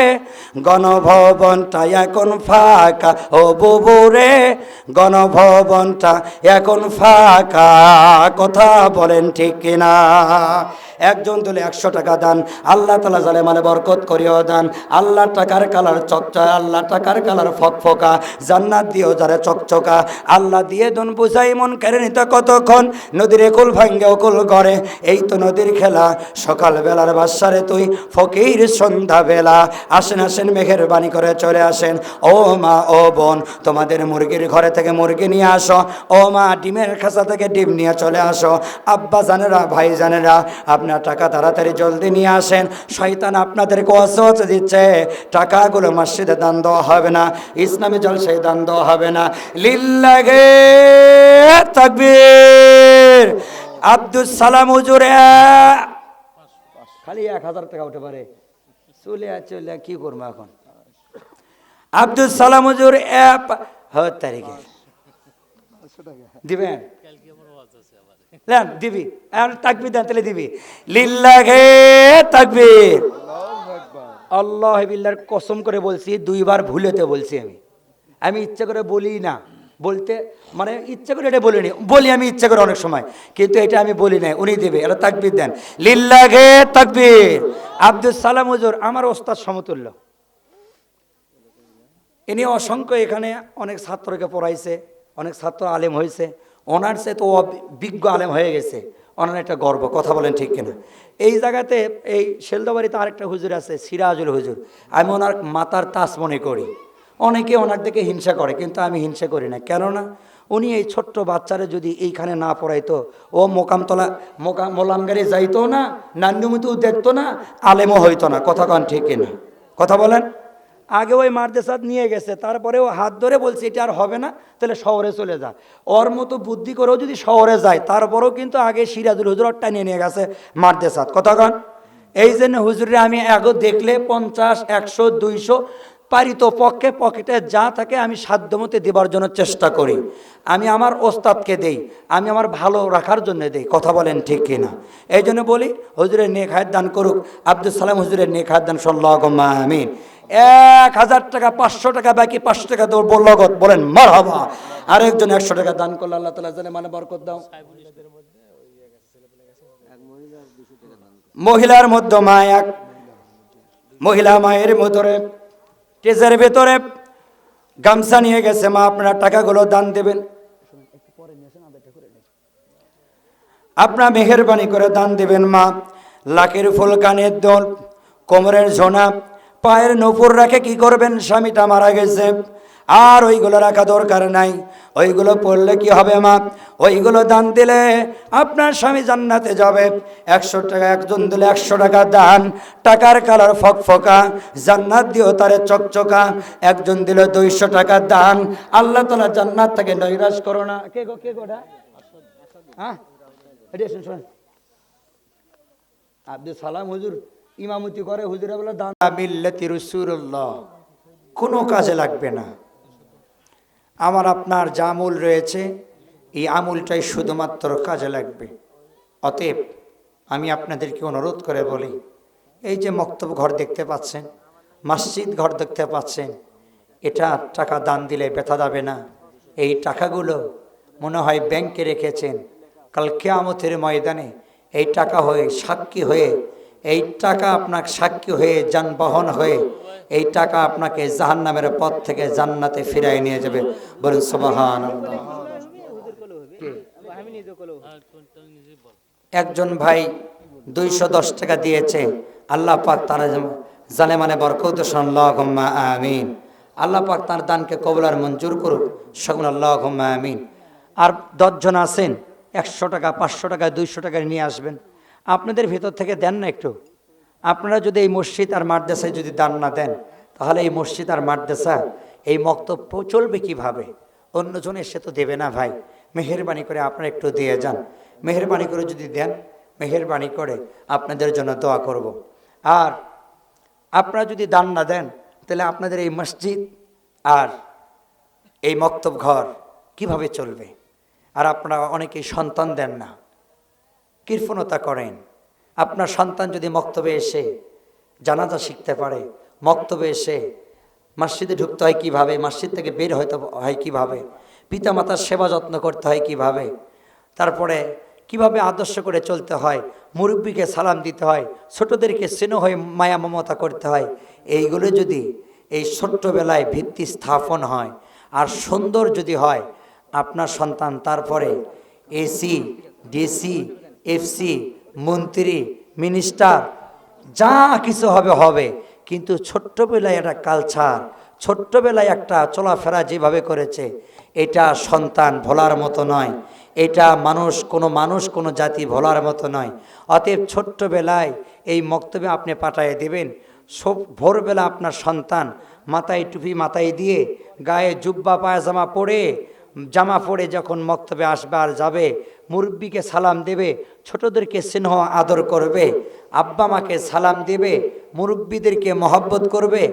গণভবনটা এখন ফাঁকা ও বুবু রে, গণভবনটা এখন ফাঁকা। কথা বলেন ঠিক কিনা? একজন তুলে 100 টাকা দান, আল্লাহ তাআলা জালে মালে বরকত করিও দান। আল্লাহ টাকার কালার চকচকা, আল্লাহ টাকার কালার ফকফকা, জান্নাত দিও যারে চকচকা। আল্লাহ দিয়ে দন বুঝাই মন কেড়ে নিতে কতক্ষণ, নদীর কুল ভাঙ্গে কুল গড়ে, এই তো নদীর খেলা। সকাল বেলার বাসারে তুই ফকির সন্ধ্যা বেলা। আসেন আসেন মেঘের বাণী করে চলে আসেন। ও মা ও বোন, তোমাদের মুরগির ঘরে থেকে মুরগি নিয়ে আসো। ও মা ডিমের খাঁচা থেকে ডিম নিয়ে চলে আসো। আব্বা জানেরা, ভাই জানেরা, আপনার টাকা তাড়াতাড়ি জলদি নিয়ে আসেন। শয়তান আপনাদেরকে ওয়াসওয়াসা দিচ্ছে, টাকাগুলো মসজিদে দান দেওয়া হবে না, ইসলামী জলসায় দান দেওয়া হবে না। লিল্লাহে তাকবীর। আব্দুল সালাম হুজুর খালি 1000 টাকা উঠে পারে, চলে কি করবো এখন? আব্দুল সালাম হুজুর তারিখে দিবেন, দিবি তাকবীর দেন, তাহলে দিবি। লিল্লাহে তাকবীর। আল্লাহ বিল্লাহর কসম করে বলছি, 2 বার ভুলেতে বলছি। আমি ইচ্ছা করে বলি না, বলতে মানে ইচ্ছা করে এটা বলি আমি ইচ্ছা করে অনেক সময়, কিন্তু এটা আমি বলি নাই। উনি দেবে, এটা তাকবীর দেন। লিল্লাহে তাকবীর। আব্দুল সালাম হুজুর আমার ওস্তাদ সমতুল্য। ইনি অসংখ্য এখানে অনেক ছাত্রকে পড়াইছে, অনেক ছাত্র আলেম হয়েছে। ওনার সে তো বিজ্ঞ আলেম হয়ে গেছে, ওনার একটা গর্ব। কথা বলেন ঠিক কিনা? এই জায়গাতে এই শেলদাবাড়িতে আরেকটা হুজুর আছে, সিরাজুল হুজুর। আমি ওনার মাতার তাস মনে করি। অনেকে ওনার দিকে হিংসা করে, কিন্তু আমি হিংসা করি না। কেননা উনি এই ছোট্ট বাচ্চারা যদি এইখানে না পড়াইতো, ও মোলামগাড়ি যাইতো না, নান্নুমতিও দেখতো না, আলেমও হইতো না। কথা কন ঠিক কিনা? কথা বলেন। আগে ওই মাদ্রাসাত নিয়ে গেছে, তারপরেও হাত ধরে বলছে এটা আর হবে না, তাহলে শহরে চলে যা। ওর মতো বুদ্ধি করেও যদি শহরে যায়, তারপরেও কিন্তু আগে সিরাজুল হুজুর টানিয়ে নিয়ে গেছে মাদ্রাসাত। কথা কন। এই জন্য হুজুরে আমি আগে দেখলে 50, 100, 200 পারি তো পকেটে যা থাকে আমি সাধ্যমতে দেবার জন্য চেষ্টা করি। আমি আমার ওস্তাদকে দেই, আমি আমার ভালো রাখার জন্য দেই। কথা বলেন ঠিক কিনা? এই জন্য বলি হুজুরের নেক হায়াত দান করুক। আব্দুল সালাম হুজুরের নেক হায়াত দান আল্লাহুম্মা আমিন। 1000 টাকা, 500 টাকা বাকি, 5 টাকা তো বলগত বলেন মারহাবা। আরেকজন 100 টাকা দান করলে আল্লাহ তাআলা জানে মানে বরকত দাও। মহিলার মধ্যে মা, এক মহিলা মায়ের মধ্যে টেজের ভেতরে গামছা নিয়ে গেছে। মা আপনারা টাকাগুলো দান দেবেন, আপনার মেহেরবানি করে দান দেবেন। মা লাখের ফুল, কানের দোল, কোমরের ঝোনা, পায়ের নূপুর রাখে কি করবেন? স্বামীটা মারা গেছে, আর ওইগুলো রাখা দরকার নাই। ওইগুলো পড়লে কি হবে মা? ওইগুলো দান দিলে আপনার স্বামী জান্নাতে যাবে। 100 টাকা একজন দিলে 100 টাকা দান, টাকার কালার ফকফকা, জান্নাত দিও তারে চকচকা। একজন দিলে 200 টাকা দান, আল্লাহ তাআলা জান্নাত থেকে নৈরাশ করো না। কে গোটা হ্যাঁ শুন আব্দুল সালাম হুজুর ইমামতি করে, হুজুরা বলে দান মিল্লাতি রাসূলুল্লাহ, কোনো কাজে লাগবে না। আমার আপনার যা আমল রয়েছে এই আমলটাই শুধুমাত্র কাজে লাগবে। অতএব আমি আপনাদেরকে অনুরোধ করে বলি, এই যে মক্তব ঘর দেখতে পাচ্ছেন, মসজিদ ঘর দেখতে পাচ্ছেন, এটা টাকা দান দিলে ব্যথা যাবে না। এই টাকাগুলো মনে হয় ব্যাংকে রেখেছেন, কাল কিয়ামতের ময়দানে এই টাকা হয়ে সাক্ষী হয়ে, এই টাকা আপনার সাক্ষী হয়ে যানবাহন হয়ে এই টাকা আপনাকে জাহান্নামের পথ থেকে জান্নাতে ফিরাই নিয়ে যাবে। বলুন সুবহানাল্লাহ। একজন ভাই 210 টাকা দিয়েছে, আল্লাহ পাক তার জানে মানে বরকত আল্লাহুম্মা আমিন। আল্লাহ পাক তার দানকে কবুল আর মঞ্জুর করুক, সকল আল্লাহুম্মা আমিন। আর 10 জন আছেন 100 টাকা 500 টাকা 200 টাকা নিয়ে আসবেন, আপনাদের ভিতর থেকে দেন না একটু। আপনারা যদি এই মসজিদ আর মাদ্রাসায় যদি দান না দেন, তাহলে এই মসজিদ আর মাদ্রাসা এই মক্তব চলবে কিভাবে? অন্যজন এসে তো দেবে না ভাই। মেহেরবানি করে আপনারা একটু দিয়ে যান, মেহেরবানি করে যদি দেন, মেহেরবানি করে আপনাদের জন্য দোয়া করব। আর আপনারা যদি দান না দেন, তাহলে আপনাদের এই মসজিদ আর এই মক্তব ঘর কিভাবে চলবে? আর আপনারা অনেকেই সন্তান দেন না, কৃপণতা করেন। আপনার সন্তান যদি মক্তবে এসে জানাজা শিখতে পারে, মক্তবে এসে মসজিদে ঢুকতে হয় কিভাবে, মসজিদ থেকে বের হতে হয় কিভাবে, পিতামাতার সেবা যত্ন করতে হয় কিভাবে, তারপরে কিভাবে আদর্শ করে চলতে হয়, মুরব্বীকে সালাম দিতে হয়, ছোটদেরকে স্নেহ হয়ে মায়া মমতা করতে হয়, এইগুলো যদি এই ছোট্টবেলায় ভিত্তি স্থাপন হয় আর সুন্দর যদি হয়, আপনার সন্তান তারপরে এসি, ডিসি, এফসি, মন্ত্রী, মিনিস্টার যা কিছু হবে হবে। কিন্তু ছোট্টবেলায় একটা কালচার, ছোট্টবেলায় একটা চলাফেরা যেভাবে করেছে, এটা সন্তান ভোলার মতো নয়, এটা মানুষ কোনো জাতি ভোলার মতো নয়। অতএব ছোট্টবেলায় এই মক্তবে আপনি পাঠিয়ে দেবেন। সব ভোরবেলা আপনার সন্তান মাথায় টুপি মাথায় দিয়ে, গায়ে জুব্বা পায়জামা পরে, জামা পরে যখন মক্তবে আসবে আর যাবে, মুরব্বীকে সালাম দেবে, ছোটদেরকে স্নেহ আদর করবে, আব্বা মাকে সালাম দেবে, মুরব্বীদেরকে মহব্বত করবে।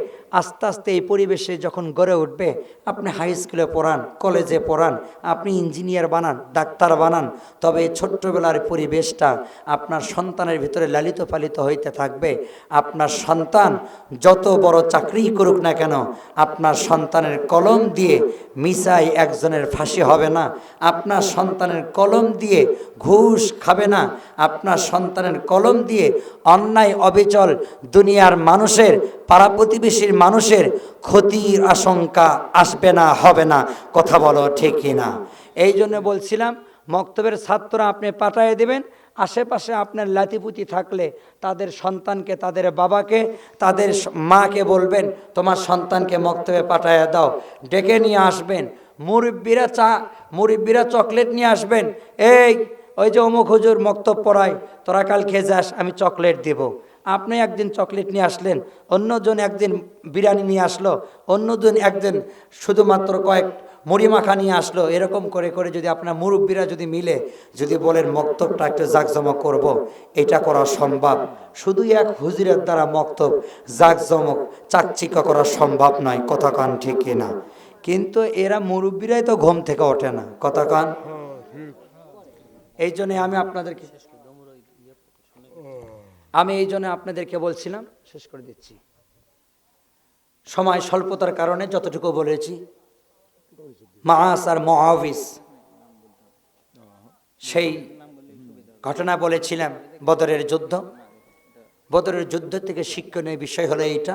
আস্তে আস্তে এই পরিবেশে যখন গড়ে উঠবে, আপনি হাই স্কুলে পড়ান, কলেজে পড়ান, আপনি ইঞ্জিনিয়ার বানান, ডাক্তার বানান, তবে ছোট্টবেলার পরিবেশটা আপনার সন্তানের ভিতরে লালিত পালিত হইতে থাকবে। আপনার সন্তান যত বড় চাকরি করুক না কেন, আপনার সন্তানের কলম দিয়ে মিসাই একজনের ফাঁসি হবে না, আপনার সন্তানের কলম দিয়ে ঘুষ খাবে না, আপনার সন্তানের কলম দিয়ে অন্যায় অবিচল দুনিয়ার মানুষের, পাড়া প্রতিবেশীর মানুষের ক্ষতির আশঙ্কা আসবে না, হবে না। কথা বলো ঠিক কিনা? এই জন্য বলছিলাম, মক্তবের ছাত্ররা আপনি পাঠিয়ে দেবেন। আশেপাশে আপনার লাতিপুতি থাকলে তাদের সন্তানকে, তাদের বাবাকে, তাদের মাকে বলবেন, তোমার সন্তানকে মক্তবে পাঠিয়ে দাও, ডেকে নিয়ে আসবেন। মুরব্বীরা চকলেট নিয়ে আসবেন। ওই যে অমুক হুজুর মক্তব পড়ায়, তোরা কাল খেয়ে যাস, আমি চকলেট দেব। আপনি একদিন চকলেট নিয়ে আসলেন, অন্যজন একদিন বিরিয়ানি নিয়ে আসলো, অন্যজন একদিন শুধুমাত্র কয়েক মুড়ি মাখা নিয়ে আসলো। এরকম করে করে যদি আপনার মুরব্বীরা যদি মিলে যদি বলেন মক্তবটা একটু জাঁকজমক করব, এটা করা সম্ভব। শুধু এক হুজুরের দ্বারা মক্তব জাঁকজমক চাকচিক্য করা সম্ভব নয়। কথা কান ঠিক কিনা? কিন্তু এরা মুরব্বীরাই তো ঘুম থেকে ওঠে না। কথা কান। এই জন্যে আমি এই জন্য আপনাদেরকে বলছিলাম, শেষ করে দিচ্ছি, সময় স্বল্পতার কারণে যতটুকু বলেছি। মাআস আর মুআবিস সেই ঘটনা বলেছিলাম, বদরের যুদ্ধ। বদরের যুদ্ধ থেকে শিক্ষণীয় বিষয় হলো এইটা,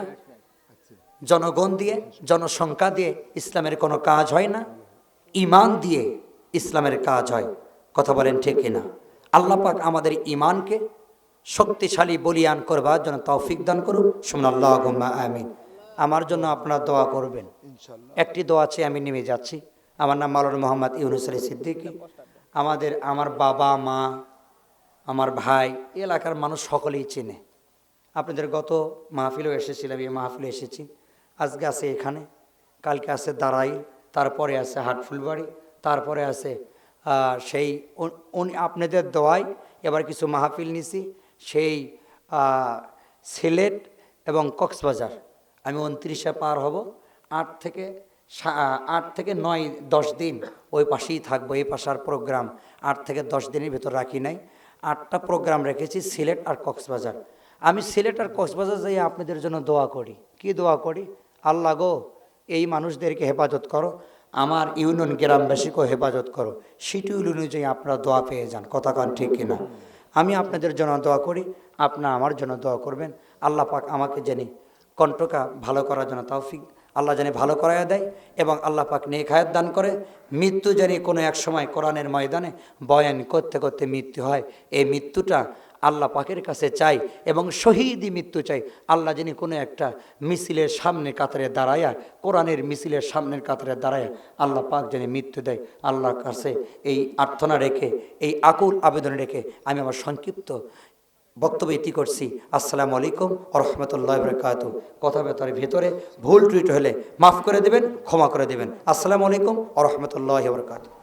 জনগণ দিয়ে, জনসংখ্যা দিয়ে ইসলামের কোনো কাজ হয় না, ঈমান দিয়ে ইসলামের কাজ হয়। কথা বলেন ঠিক কিনা? আল্লাহ পাক আমাদের ঈমানকে শক্তিশালী বলিয়ান করবার জন্য তৌফিক দান করুন। সুবহানাল্লাহুম্মা আমিন। আমার জন্য আপনারা দোয়া করবেন। একটি দোয়া চেয়ে আমি নেমে যাচ্ছি। আমার নাম মাওলানা মোহাম্মদ ইউনুস আলী সিদ্দিকী। আমার বাবা মা, আমার ভাই, এলাকার মানুষ সকলেই চেনে। আপনাদের গত মাহফিলেও এসেছিলাম, এই মাহফিলে এসেছি। আজকে আছে এখানে, কালকে আছে দাঁড়াইল, তারপরে আছে হাটফুলবাড়ি, তারপরে আছে সেই আপনাদের দোয়ায় এবার কিছু মাহফিল নিছি সেই সিলেট এবং কক্সবাজার। আমি 29-এ পার হব। 8 থেকে 9-10 দিন ওই পাশেই থাকবো। এই পাশার প্রোগ্রাম 8 থেকে 10 দিনের ভিতর রাখি নাই। 8টা প্রোগ্রাম রেখেছি সিলেট আর কক্সবাজার। আমি সিলেট আর কক্সবাজার যাই আপনাদের জন্য দোয়া করি। কি দোয়া করি? আল্লাহ গো, এই মানুষদেরকে হেফাজত করো, আমার ইউনিয়ন গ্রামবাসীকেও হেফাজত করো। শিডিউল অনুযায়ী আপনারা দোয়া পেয়ে যান। কথা কান ঠিক কিনা? আমি আপনাদের জন্য দোয়া করি, আপনারা আমার জন্য দোয়া করবেন। আল্লাহ পাক আমাকে জানি কণ্ঠকা ভালো করার জন্য তৌফিক আল্লাহ জানি ভালো করাইয়া দেয়, এবং আল্লাহ পাক নেক হায়াত দান করে। মৃত্যু জানি কোনো এক সময় কোরআনের ময়দানে বয়ান করতে করতে মৃত্যু হয়, এই মৃত্যুটা আল্লাহ পাকের কাছে চাই, এবং শহীদি মৃত্যু চাই। আল্লাহ জানি কোনো একটা মিছিলের সামনে কাতারে দাঁড়ায়া, কোরআনের মিছিলের সামনের কাতারে দাঁড়ায়া আল্লাহ পাক জানি মৃত্যু দেয়। আল্লাহর কাছে এই প্রার্থনা রেখে, এই আকুল আবেদন রেখে আমি আমার সংক্ষিপ্ত বক্তব্য এটি করছি। আসসালামু আলাইকুম ওয়া রাহমাতুল্লাহি ওয়া বারাকাতুহু। কথা ভেতরে ভুল ত্রুটি হলে মাফ করে দেবেন, ক্ষমা করে দেবেন। আসসালামু আলাইকুম ওয়া রাহমাতুল্লাহি ওয়া বারাকাতুহু।